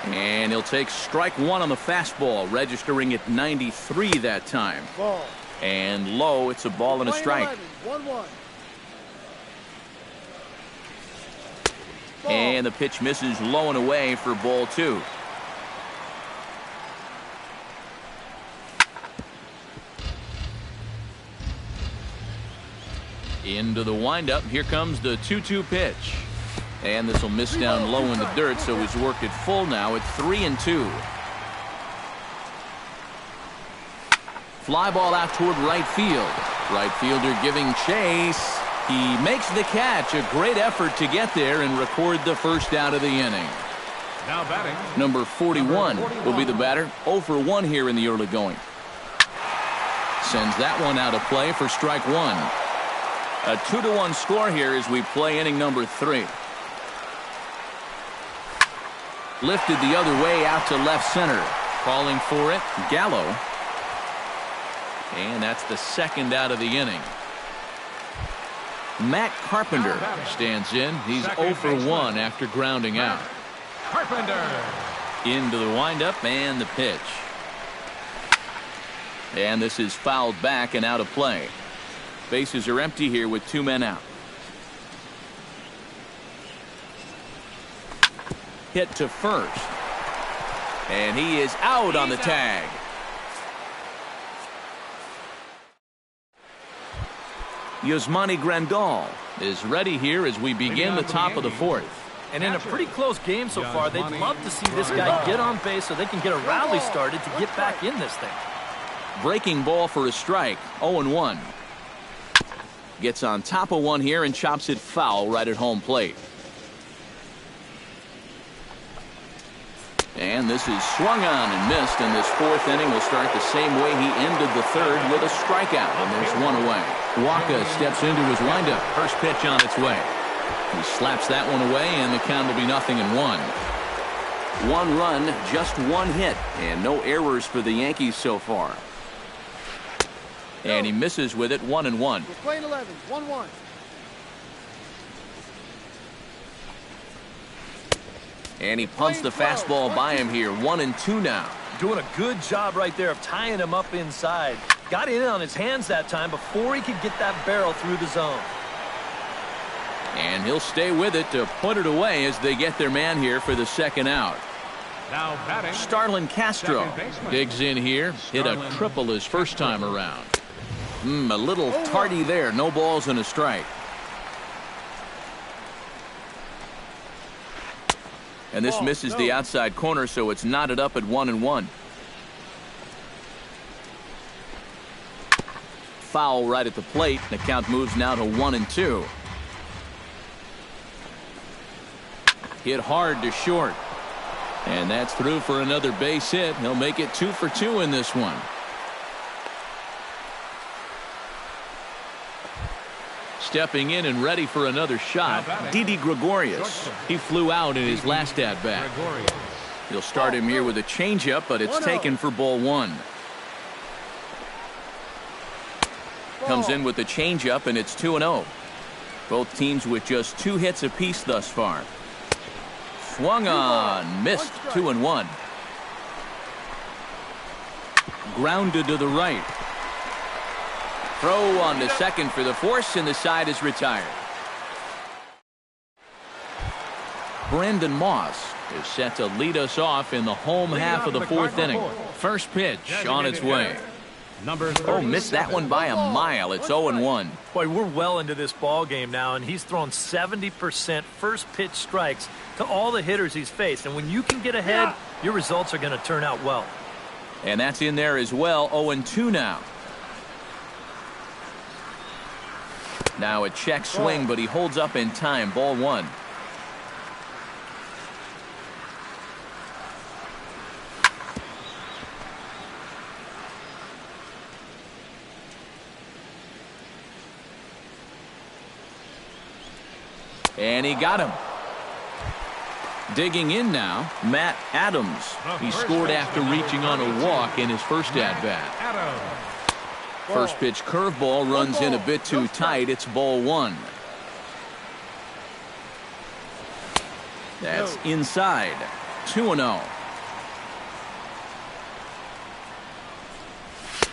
And he'll take strike one on the fastball, registering at 93 that time. And low, it's a ball and a strike. 1-1. And the pitch misses low and away for ball two. Into the windup. Here comes the 2-2 pitch. And this will miss down low in the dirt, so he's worked it full now at 3-2. Fly ball out toward right field. Right fielder giving chase. He makes the catch. A great effort to get there and record the first out of the inning. Now batting. Number 41 will be the batter. 0 for 1 here in the early going. Sends that one out of play for strike one. A 2-1 score here as we play inning number 3. Lifted the other way out to left center. Calling for it, Gallo. And that's the second out of the inning. Matt Carpenter stands in. He's 0 for 1 after grounding out. Carpenter. Into the windup and the pitch. And this is fouled back and out of play. Bases are empty here with 2 men out. Hit to first. And he is out on the tag. Yasmani Grandal is ready here as we begin the top of the 4th. And in a pretty close game so far, they'd love to see this guy get on base so they can get a rally started to get back in this thing. Breaking ball for a strike. 0-1. Gets on top of one here and chops it foul right at home plate. And this is swung on and missed, and this 4th inning will start the same way he ended the 3rd with a strikeout, and there's one away. Waka steps into his windup. First pitch on its way. He slaps that one away, and the count will be 0-1. 1 run, just 1 hit, and no errors for the Yankees so far. And he misses with it. 1-1. We're playing 11. 1-1. And he punts the fastball by him here. 1-2 now. Doing a good job right there of tying him up inside. Got in on his hands that time before he could get that barrel through the zone. And he'll stay with it to put it away as they get their man here for the second out. Now batting. Starlin Castro digs in here. Hit a triple his first time around. A little tardy there. No balls and a strike. And this misses the outside corner, so it's knotted up at 1-1. Foul right at the plate. The count moves now to 1-2. Hit hard to short. And that's through for another base hit. He'll make it 2 for 2 in this one. Stepping in and ready for another shot, Didi Gregorius. He flew out in his last at-bat. He'll start him here with a changeup, but it's taken for ball 1. Comes in with the changeup, and it's 2-0. Both teams with just 2 hits apiece thus far. Swung on, missed, 2-1. Grounded to the right. Throw on to second for the force, and the side is retired. Brandon Moss is set to lead us off in the home half of the fourth inning. First pitch on its way. Oh, missed that one by a mile. It's 0-1. Boy, we're well into this ball game now, and he's thrown 70% first pitch strikes to all the hitters he's faced. And when you can get ahead, your results are going to turn out well. And that's in there as well. 0-2 now. Now a check swing, but he holds up in time. Ball one. And he got him. Digging in now, Matt Adams. He scored after reaching on a walk in his first at-bat. First pitch curveball runs in a bit too tight. It's ball one. That's inside. 2-0.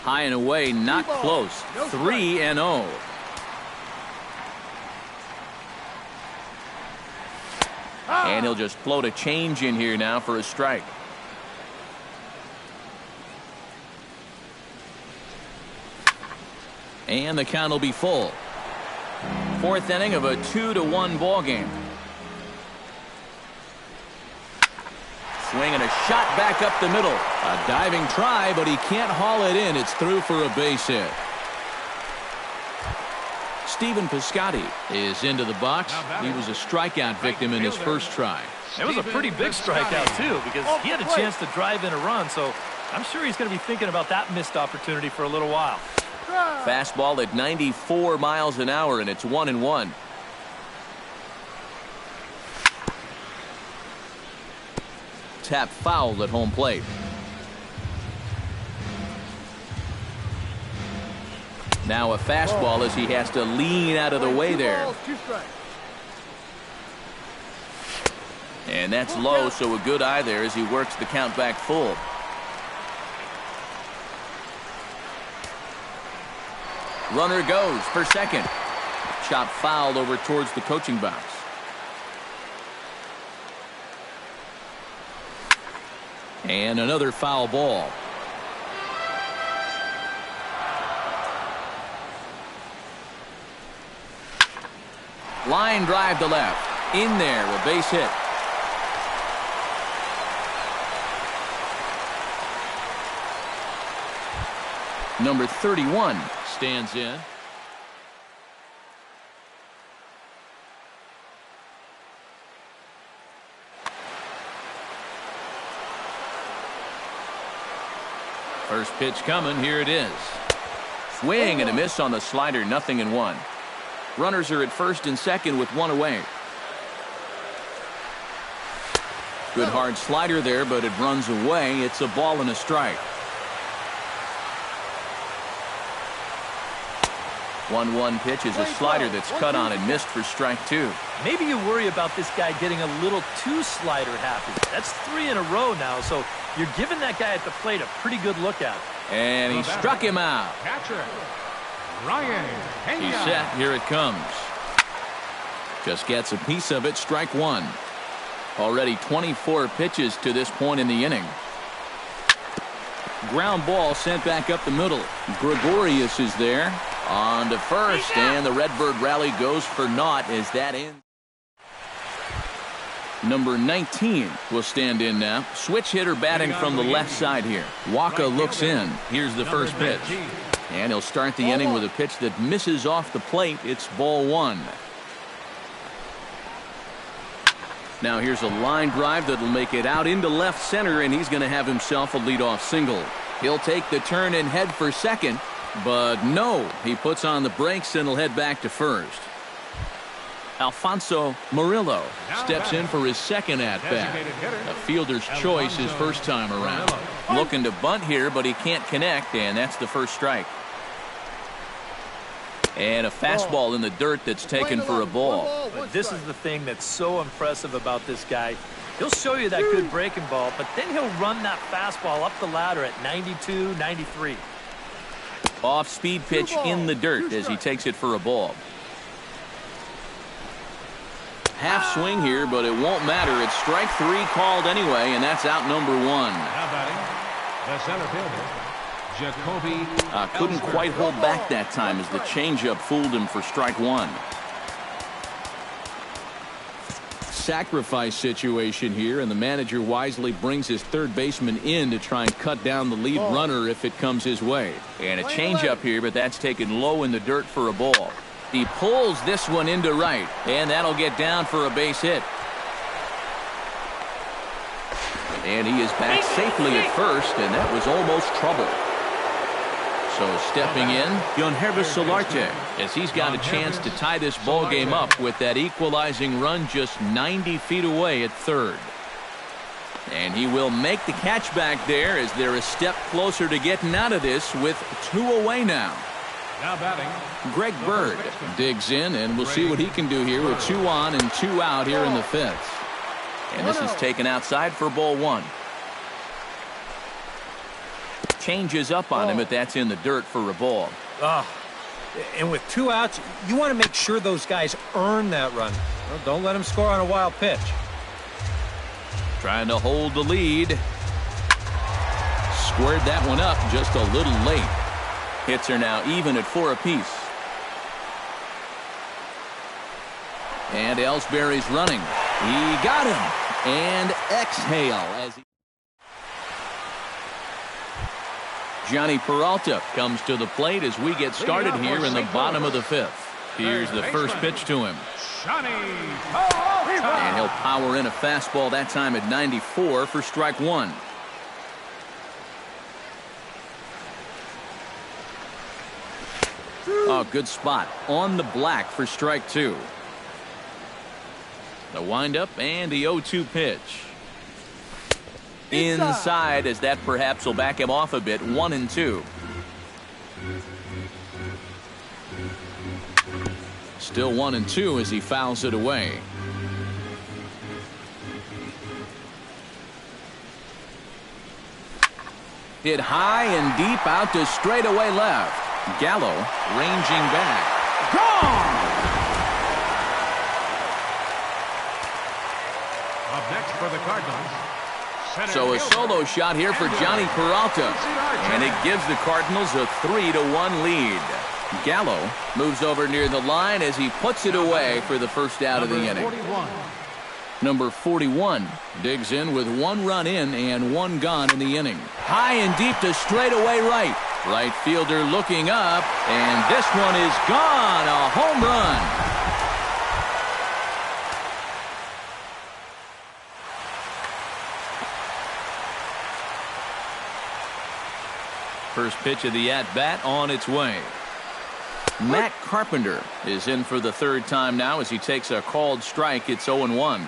High and away, not close. 3-0. And he'll just float a change in here now for a strike. And the count will be full. Fourth inning of a 2-1 ball game. Swing and a shot back up the middle. A diving try, but he can't haul it in. It's through for a base hit. Stephen Piscotty is into the box. He was a strikeout victim in his first try. It was a pretty big strikeout, too, because he had a chance to drive in a run, so I'm sure he's going to be thinking about that missed opportunity for a little while. Fastball at 94 miles an hour, and it's 1-1. Tap foul at home plate. Now a fastball as he has to lean out of the way there. And that's low, so a good eye there as he works the count back full. Runner goes for second. Chop fouled over towards the coaching box. And another foul ball. Line drive to left. In there, a base hit. Number 31 stands in. First pitch coming. Here it is. Swing and a miss on the slider. 0-1. Runners are at first and second with one away. Good hard slider there, but it runs away. It's a ball and a strike. 1-1 pitch is a slider that's cut on and missed for strike two. Maybe you worry about this guy getting a little too slider happy. That's 3 in a row now, so you're giving that guy at the plate a pretty good look at it. And he struck him out. Catcher, Ryan Pena. He's set. Here it comes. Just gets a piece of it. Strike one. Already 24 pitches to this point in the inning. Ground ball sent back up the middle. Gregorius is there. On to first, and the Redbird rally goes for naught as that ends. Number 19 will stand in now. Switch hitter batting from the left side here. Waka looks in. Here's the first pitch. And he'll start the inning with a pitch that misses off the plate. It's ball one. Now here's a line drive that'll make it out into left center, and he's going to have himself a leadoff single. He'll take the turn and head for second, but no, he puts on the brakes and will head back to first. Alfonso Murillo steps in for his second at-bat. A fielder's choice his first time around. Looking to bunt here, but he can't connect, and that's the first strike. And a fastball in the dirt that's taken for a ball. But this is the thing that's so impressive about this guy. He'll show you that good breaking ball, but then he'll run that fastball up the ladder at 92, 93. Off-speed pitch in the dirt as he takes it for a ball. Half swing here, but it won't matter. It's strike 3 called anyway, and that's out number 1. Now batting, the center fielder, Jacoby. Couldn't quite hold back that time as the changeup fooled him for strike 1. Sacrifice situation here, and the manager wisely brings his third baseman in to try and cut down the lead runner if it comes his way. And a changeup here, but that's taken low in the dirt for a ball. He pulls this one into right, and that'll get down for a base hit. And he is back safely at first, and that was almost trouble. So stepping in, Yonherbis Solarte, as he's got a chance to tie this ball game up with that equalizing run just 90 feet away at third. And he will make the catch back there as they're a step closer to getting out of this with 2 away now. Now batting, Greg Bird digs in, and we'll see what he can do here with 2 on and 2 out here in the 5th. And this is taken outside for ball 1. Changes up on him, but that's in the dirt for a ball. And with 2 outs, you want to make sure those guys earn that run. Well, don't let them score on a wild pitch. Trying to hold the lead. Squared that one up just a little late. Hits are now even at 4 apiece. And Ellsbury's running. He got him. And exhale as he... Johnny Peralta comes to the plate as we get started here in the bottom of the 5th. Here's the first pitch to him. And he'll power in a fastball that time at 94 for strike 1. Oh, good spot on the black for strike 2. The windup and the 0-2 pitch. Inside as that perhaps will back him off a bit. 1-2. Still 1-2 as he fouls it away. Hit high and deep out to straightaway left. Gallo ranging back. Gone! Up next for the Cardinals. So a solo shot here for Johnny Peralta. And it gives the Cardinals a 3-1 lead. Gallo moves over near the line as he puts it away for the first out of the inning. Number 41 digs in with 1 run in and 1 gone in the inning. High and deep to straightaway right. Right fielder looking up, and this one is gone. A home run. First pitch of the at-bat on its way. Matt Carpenter is in for the 3rd time now as he takes a called strike. It's 0-1.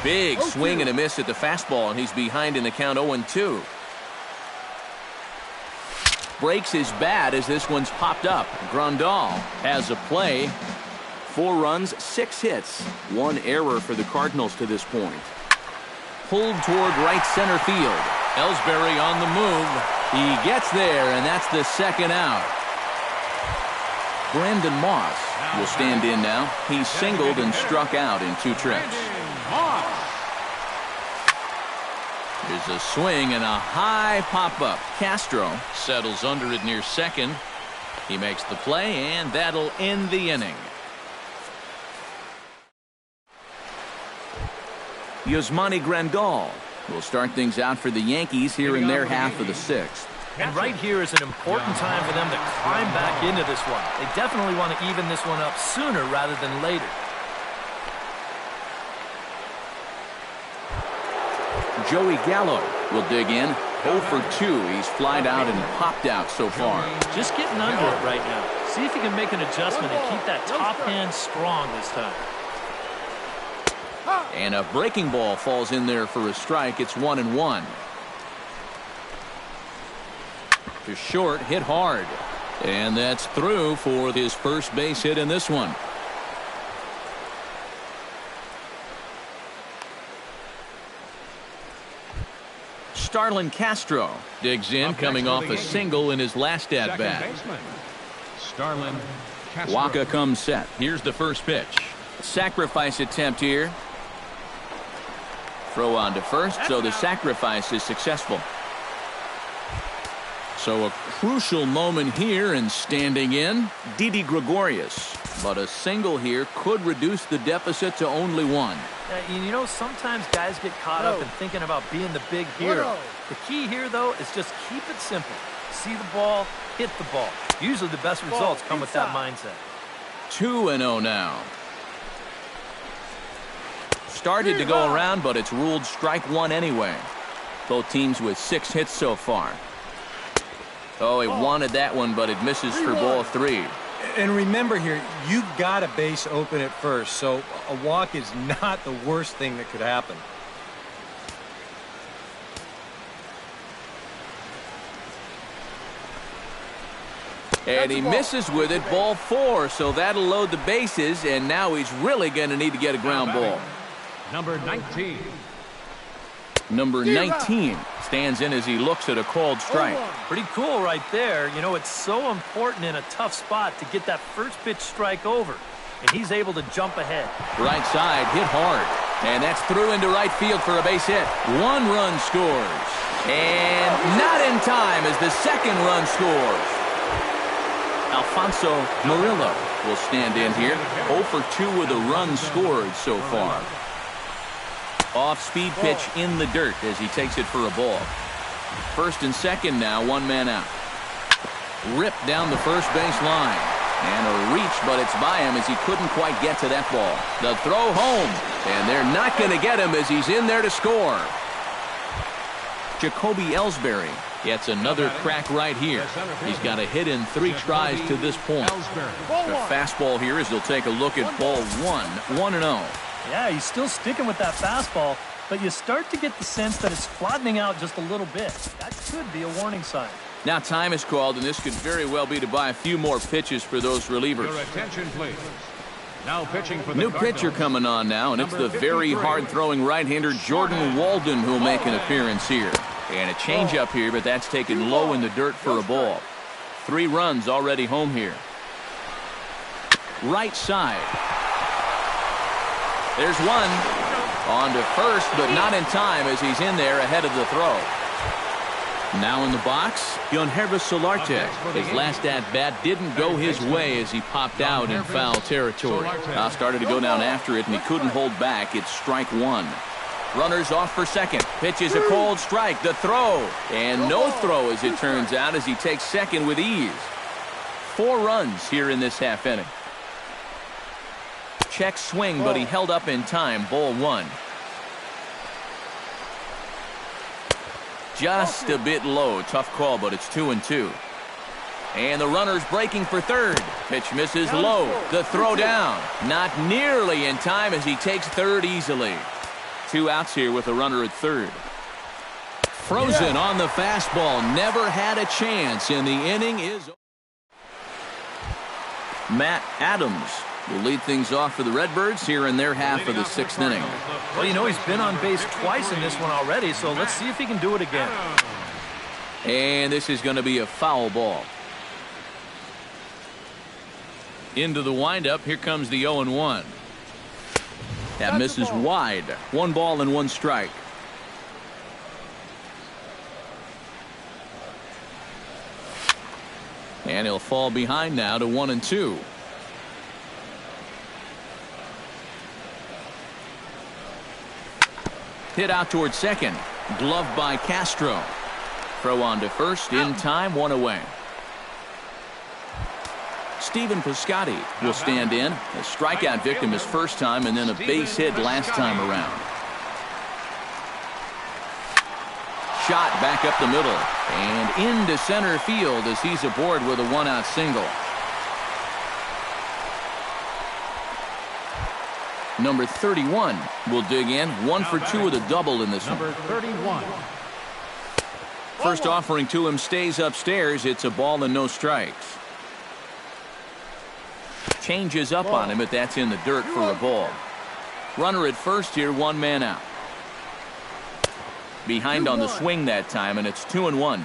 Big swing and a miss at the fastball, and he's behind in the count 0-2. Breaks his bat as this one's popped up. Grandal has a play. 4 runs, 6 hits. 1 error for the Cardinals to this point. Pulled toward right center field. Ellsbury on the move. He gets there, and that's the 2nd out. Brandon Moss will stand in now. He singled and struck out in 2 trips. There's a swing and a high pop-up. Castro settles under it near second. He makes the play, and that'll end the inning. Yasmani Grandal will start things out for the Yankees here in their half of the 6th. And right here is an important time for them to climb back into this one. They definitely want to even this one up sooner rather than later. Joey Gallo will dig in. 0 for 2. He's flied out and popped out so far. Just getting under it right now. See if he can make an adjustment and keep that top hand strong this time. And a breaking ball falls in there for a strike. It's 1-1. To short, hit hard. And that's through for his first base hit in this one. Starlin Castro digs in, coming off a single in his last at-bat. Starlin Castro. Waka comes set. Here's the first pitch. Sacrifice attempt here. Throw on to first, so the sacrifice is successful. So a crucial moment here, and standing in, Didi Gregorius. But a single here could reduce the deficit to only one. You know, sometimes guys get caught up in thinking about being the big hero. The key here, though, is just keep it simple. See the ball, hit the ball. Usually the best results come with that mindset. 2-0 now. Started to go around, but it's ruled strike one anyway. Both teams with 6 hits so far. Oh, he wanted that one, but it misses for ball 3. And remember here, you got a base open at first, so a walk is not the worst thing that could happen. And he misses with it, ball 4, so that'll load the bases, and now he's really going to need to get a ground ball. Number 19. Number 19 stands in as he looks at a called strike. Pretty cool right there. You know, it's so important in a tough spot to get that first pitch strike over. And he's able to jump ahead. Right side, hit hard. And that's through into right field for a base hit. 1 run scores. And not in time as the second run scores. Alfonso Murillo will stand in here. 0 for 2 with a run scored so far. Off-speed pitch in the dirt as he takes it for a ball. First and second now, 1 man out. Ripped down the first base line. And a reach, but it's by him as he couldn't quite get to that ball. The throw home. And they're not going to get him as he's in there to score. Jacoby Ellsbury gets another crack right here. He's got a hit in 3 tries to this point. The fastball here as he'll take a look at ball 1. 1-0. Yeah, he's still sticking with that fastball, but you start to get the sense that it's flattening out just a little bit. That could be a warning sign. Now time is called, and this could very well be to buy a few more pitches for those relievers. Your attention, please. Now pitching for the New pitcher coming on now, and it's the very hard-throwing right-hander Jordan Walden who'll make an appearance here. And a changeup here, but that's taken low in the dirt for a ball. 3 runs already home here. Right side. There's one. On to first, but not in time as he's in there ahead of the throw. Now in the box, Yonhervis Solarte. His last at-bat didn't go his way as he popped out in foul territory. Now started to go down after it, and he couldn't hold back. It's strike 1. Runners off for second. Pitches a cold strike. The throw. And no throw, as it turns out, as he takes second with ease. 4 runs here in this half inning. Check swing, but he held up in time. Ball 1. Just a bit low. Tough call, but it's 2-2. And the runner's breaking for third. Pitch misses low. The throw down. Not nearly in time as he takes third easily. 2 outs here with a runner at third. Frozen on the fastball. Never had a chance, and the inning is over. Matt Adams will lead things off for the Redbirds here in their half of the 6th inning. Well, you know, he's been on base twice in this one already, so let's see if he can do it again. And this is going to be a foul ball. Into the windup, here comes the 0-1. That misses wide. 1 ball and 1 strike. And he'll fall behind now to 1-2. Hit out towards second. Gloved by Castro. Throw on to first in time. 1 away. Stephen Piscotty will stand in. A strikeout victim his first time, and then a base hit last time around. Shot back up the middle and into center field as he's aboard with a 1-out single. Number 31 will dig in. 1 for 2 with a double in this one. Number 31. First offering to him stays upstairs. It's a ball and no strikes. Changes up on him, but that's in the dirt for a ball. Runner at first here, one man out. Behind on the swing that time, and it's 2-1.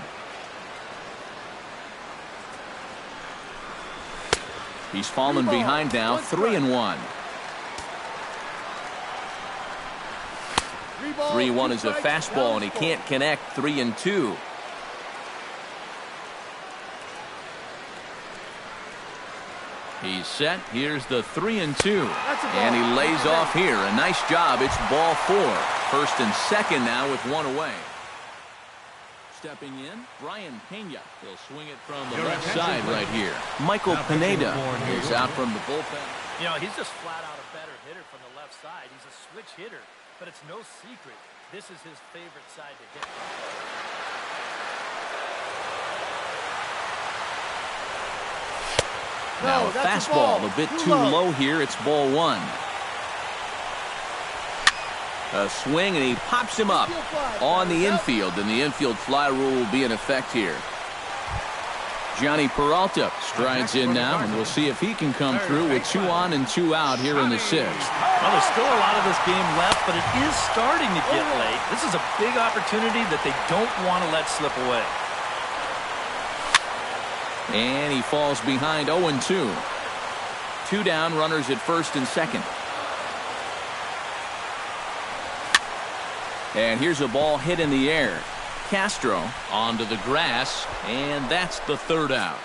He's fallen behind now, 3-1. 3-1 is a fastball, and he can't connect. 3-2. He's set. Here's the 3-2. And he lays off here. A nice job. It's ball 4. First and second now with one away. Stepping in, Brian Pena. He'll swing it from the left side right here. Michael Pineda is out from the bullpen. You know, he's just flat out a better hitter from the left side. He's a switch hitter, but it's no secret. This is his favorite side to hit. Now a fastball a bit too low here. It's ball 1. A swing, and he pops him up on the infield, and the infield fly rule will be in effect here. Johnny Peralta strides in now, and we'll see if he can come through with 2 on and 2 out here in the 6th. Well, there's still a lot of this game left, but it is starting to get late. This is a big opportunity that they don't want to let slip away. And he falls behind 0-2. 2 down, runners at first and second. And here's a ball hit in the air. Castro onto the grass, and that's the 3rd out.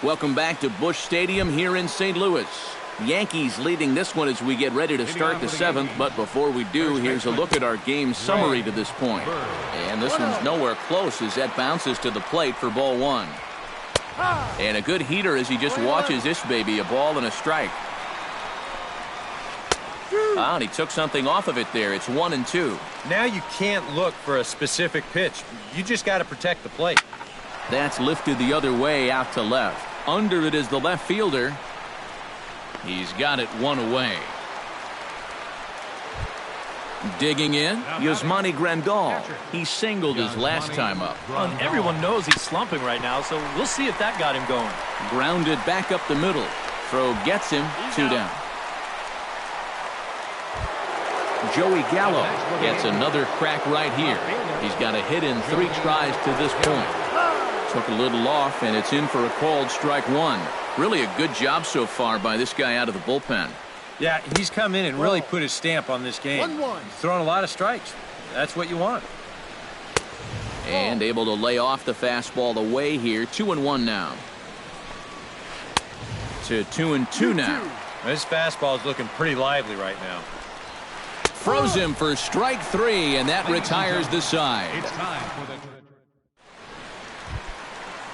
Welcome back to Busch Stadium here in St. Louis. Yankees leading this one as we get ready to start the 7th, but before we do, here's a look at our game summary to this point. And this one's nowhere close as that bounces to the plate for ball 1. And a good heater as he just watches this baby, a ball and a strike. And he took something off of it there. It's 1-2. Now you can't look for a specific pitch. You just got to protect the plate. That's lifted the other way out to left. Under it is the left fielder. He's got it 1 away. Digging in, Yasmani Grandal. He singled his last time up. And everyone knows he's slumping right now, so we'll see if that got him going. Grounded back up the middle. Throw gets him. 2 down. Joey Gallo gets another crack right here. He's got a hit in 3 tries to this point. Took a little off, and it's in for a called strike 1. Really a good job so far by this guy out of the bullpen. Yeah, he's come in and really put his stamp on this game. He's thrown a lot of strikes. That's what you want. And able to lay off the fastball away here. 2-1 now. To 2-2 now. This fastball is looking pretty lively right now. Froze him for strike 3, and that retires the side. It's time for the...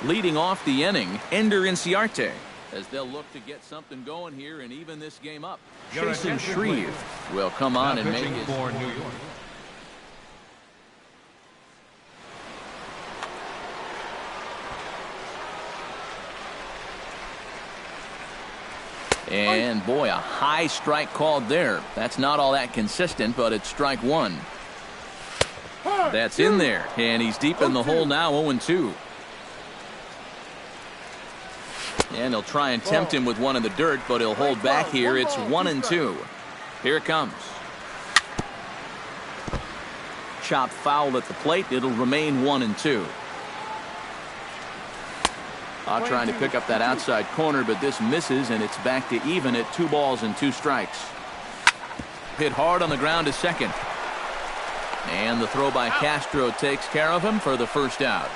Leading off the inning, Ender Inciarte, as they'll look to get something going here and even this game up. Jason Shreve will come on and make his... for New York. And boy, a high strike called there. That's not all that consistent, but it's strike 1. That's in there, and he's deep in the hole now. 0-2. And he'll try and tempt him with one in the dirt, but he'll hold back here. It's 1-2. Here it comes. Chop foul at the plate. It'll remain 1-2. Trying to pick up that outside corner, but this misses, and it's back to even at 2 balls and 2 strikes. Hit hard on the ground to second. And the throw by Castro takes care of him for the 1st out.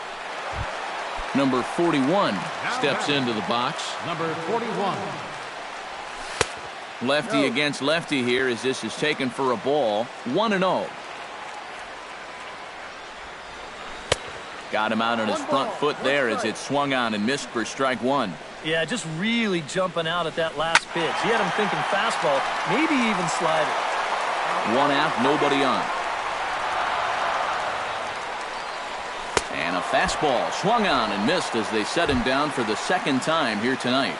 Number 41 steps into the box. Number 41. Lefty against lefty here as this is taken for a ball. 1-0. Got him out on his front foot there as it swung on and missed for strike 1. Yeah, just really jumping out at that last pitch. He had him thinking fastball, maybe even slider. 1 out, nobody on. And a fastball swung on and missed as they set him down for the 2nd time here tonight.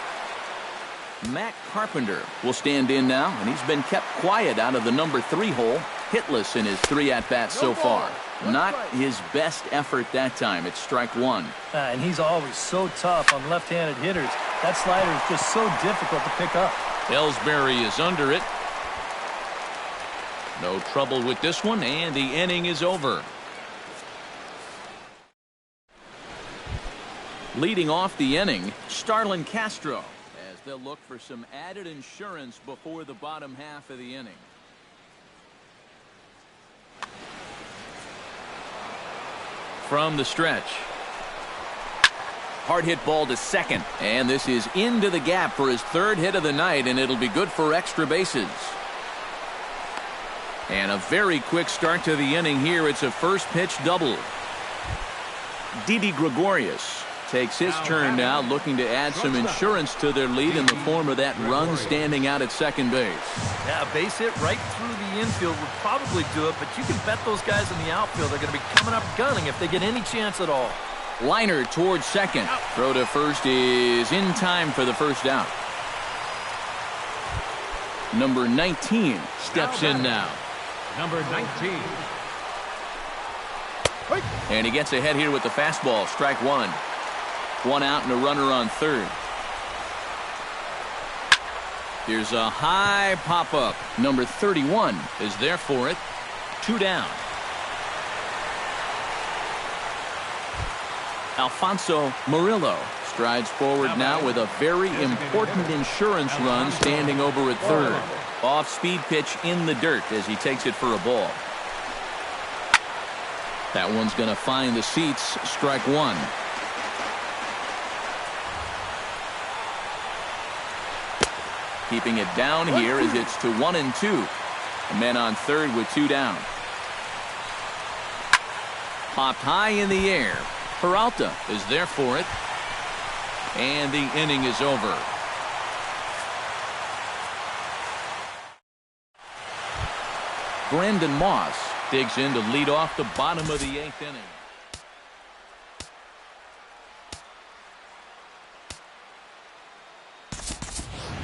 Matt Carpenter will stand in now, and he's been kept quiet out of the number 3 hole. hitless in his 3 at-bats so far. Not his best effort that time. It's strike 1. And he's always so tough on left-handed hitters. That slider is just so difficult to pick up. Ellsbury is under it. No trouble with this one, and the inning is over. Leading off the inning, Starlin Castro, as they'll look for some added insurance before the bottom half of the inning. From the stretch. Hard hit ball to second, and this is into the gap for his 3rd hit of the night, and it'll be good for extra bases. And a very quick start to the inning here. It's a first pitch double. Didi Gregorius takes his turn now, looking to add some insurance to their lead in the form of that run standing out at second base. Yeah, a base hit right through the infield would probably do it, but you can bet those guys in the outfield are going to be coming up gunning if they get any chance at all. Liner towards second. Throw to first is in time for the first out. Number 19 steps in now. Number 19. And he gets ahead here with the fastball. Strike 1. 1 out and a runner on third. Here's a high pop-up. Number 31 is there for it. 2 down. Alfonso Murillo strides forward now with a very important insurance run standing over at third. Off-speed pitch in the dirt as he takes it for a ball. That one's going to find the seats. Strike 1. Keeping it down here as it's to 1 and 2. A man on third with 2 down. Popped high in the air. Peralta is there for it. And the inning is over. Brandon Moss digs in to lead off the bottom of the 8th inning.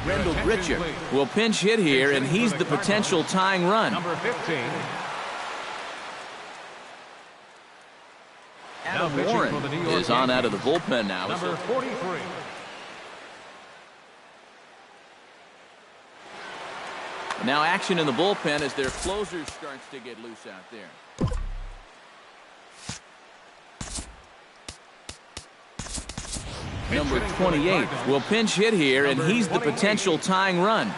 Rendell Grichuk will pinch hit here, and he's the potential tying run. Number 15. Adam Warren is on out of the bullpen now. Number 43. Now action in the bullpen as their closer starts to get loose out there. Number 28 will pinch hit here, and he's the potential tying run.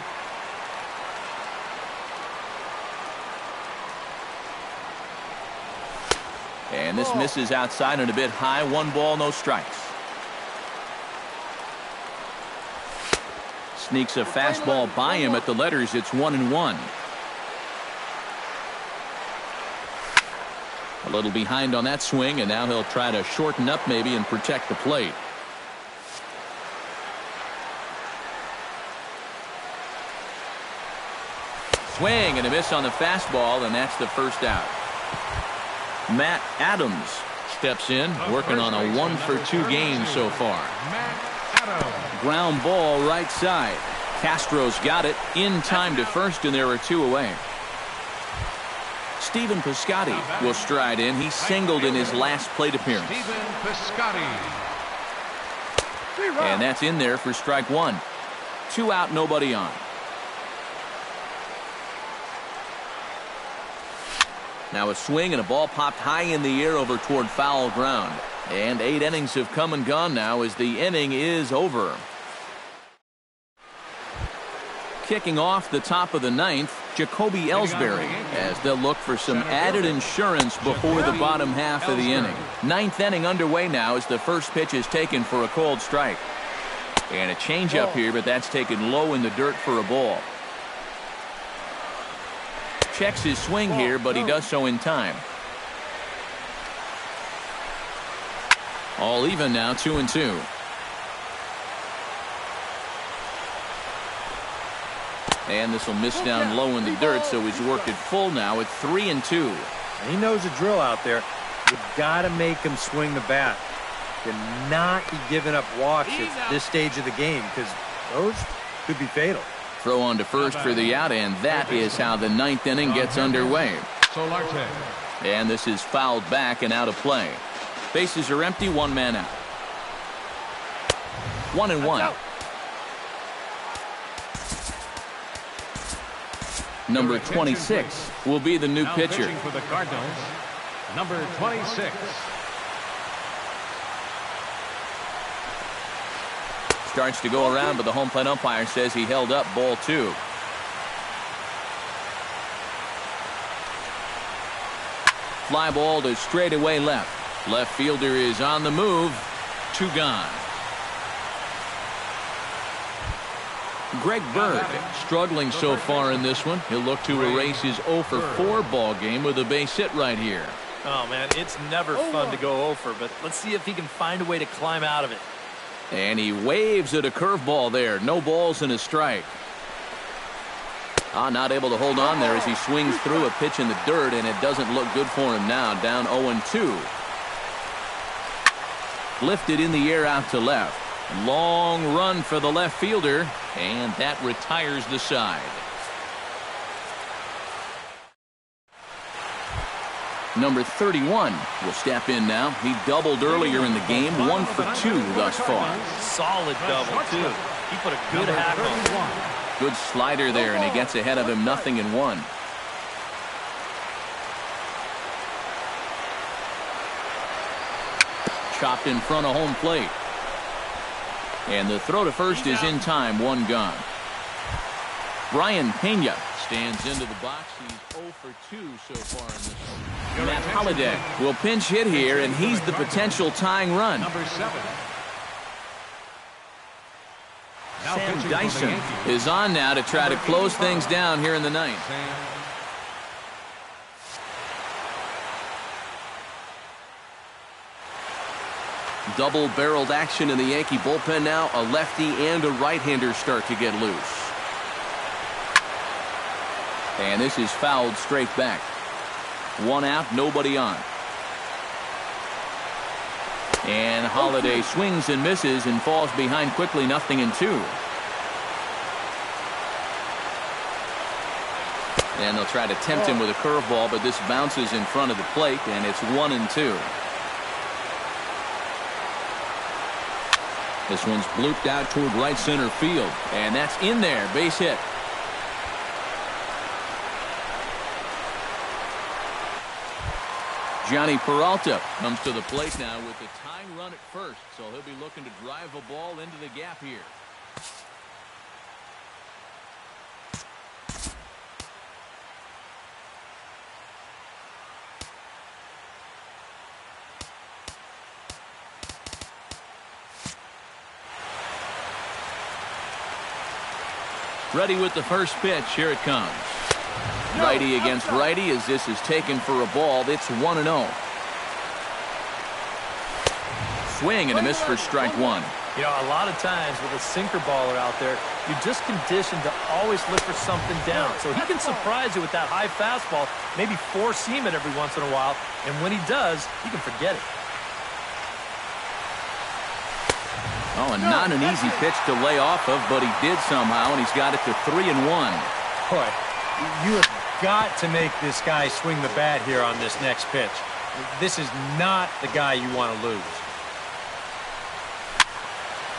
And this misses outside and a bit high. 1 ball, no strikes. Sneaks a fastball by him at the letters. It's 1-1. A little behind on that swing, and now he'll try to shorten up maybe and protect the plate. Swing and a miss on the fastball, and that's the first out. Matt Adams steps in, working on a 1-for-2 game so far. Ground ball right side. Castro's got it in time to first, and there are 2 away. Stephen Piscotty will stride in. He singled in his last plate appearance. Stephen Piscotty. And that's in there for strike 1. 2 out, nobody on. Now a swing and a ball popped high in the air over toward foul ground. And 8 innings have come and gone now as the inning is over. Kicking off the top of the 9th, Jacoby Ellsbury, as they'll look for some added insurance before the bottom half of the inning. 9th inning underway now as the first pitch is taken for a called strike. And a changeup here, but that's taken low in the dirt for a ball. Checks his swing here, but he does so in time. All even now, 2-2. And this will miss down low in the dirt, so he's worked it full now at 3-2. He knows the drill out there. You've got to make him swing the bat. Cannot be giving up walks at this stage of the game, because those could be fatal. throw on to first for the out, and that is how the ninth inning gets underway. Solarte. And this is fouled back and out of play. Bases are empty, one man out. 1-1. Number 26 will be the new Now pitcher. pitching for the Cardinals, number 26. Starts to go around, but the home plate umpire says he held up, ball 2. Fly ball to straightaway left. Left fielder is on the move. 2 gone. Greg Bird struggling so far in this one. He'll look to erase his 0 for 4 ball game with a base hit right here. Oh, man, it's never fun to go over, but let's see if he can find a way to climb out of it. And he waves at a curveball there. No balls and a strike. Not able to hold on there as he swings through a pitch in the dirt, and it doesn't look good for him now. Down 0-2. Lifted in the air out to left. Long run for the left fielder, and that retires the side. Number 31 will step in now. He doubled earlier in the game, 1 for 2 thus far. Solid double, too. He put a good hack on. Good slider there, and he gets ahead of him 0-1. Chopped in front of home plate. And the throw to first is in time, 1 gone. Brian Pena stands into the box. He's 0 for 2 so far in this one. Matt Holliday will pinch hit here, and he's the potential tying run. Number 7. Sam Dyson is on now to try to close things down here in the ninth. Double-barreled action in the Yankee bullpen now. A lefty and a right-hander start to get loose. And this is fouled straight back. 1 out, nobody on. And Holliday swings and misses and falls behind quickly, 0-2. And they'll try to tempt him with a curveball, but this bounces in front of the plate, and it's 1-2. This one's blooped out toward right center field, and that's in there, base hit. Johnny Peralta comes to the plate now with the tying run at first, so he'll be looking to drive a ball into the gap here. Ready with the first pitch. Here it comes. Righty against righty as this is taken for a ball. It's 1-0. Swing and a miss for strike 1. You know, a lot of times with a sinker baller out there, you're just conditioned to always look for something down. So he can surprise you with that high fastball, maybe four seam it every once in a while, and when he does, you can forget it. Oh, and not an easy pitch to lay off of, but he did somehow, and he's got it to 3-1. Boy, you have got to make this guy swing the bat here on this next pitch. This is not the guy you want to lose.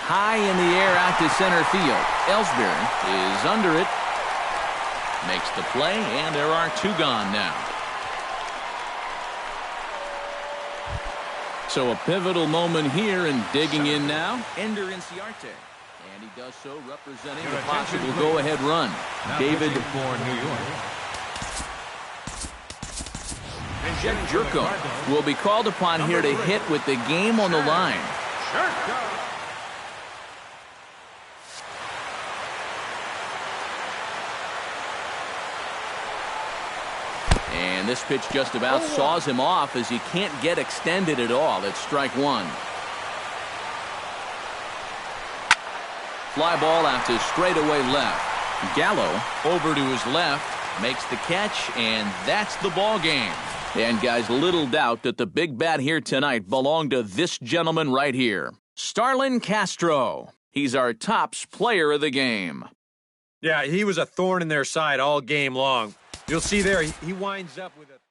High in the air out to center field. Ellsbury is under it. Makes the play, and there are 2 gone now. So a pivotal moment here, and digging in now, Ender Inciarte. And he does so representing the possible go-ahead run. David for New York. Jed Jerko will be called upon here to hit with the game on the line. And this pitch just about saws him off as he can't get extended at all. It's strike 1. Fly ball out to straightaway left. Gallo over to his left, makes the catch, and that's the ball game. And guys, little doubt that the big bat here tonight belonged to this gentleman right here, Starlin Castro. He's our tops player of the game. Yeah, he was a thorn in their side all game long. You'll see there, he winds up with a...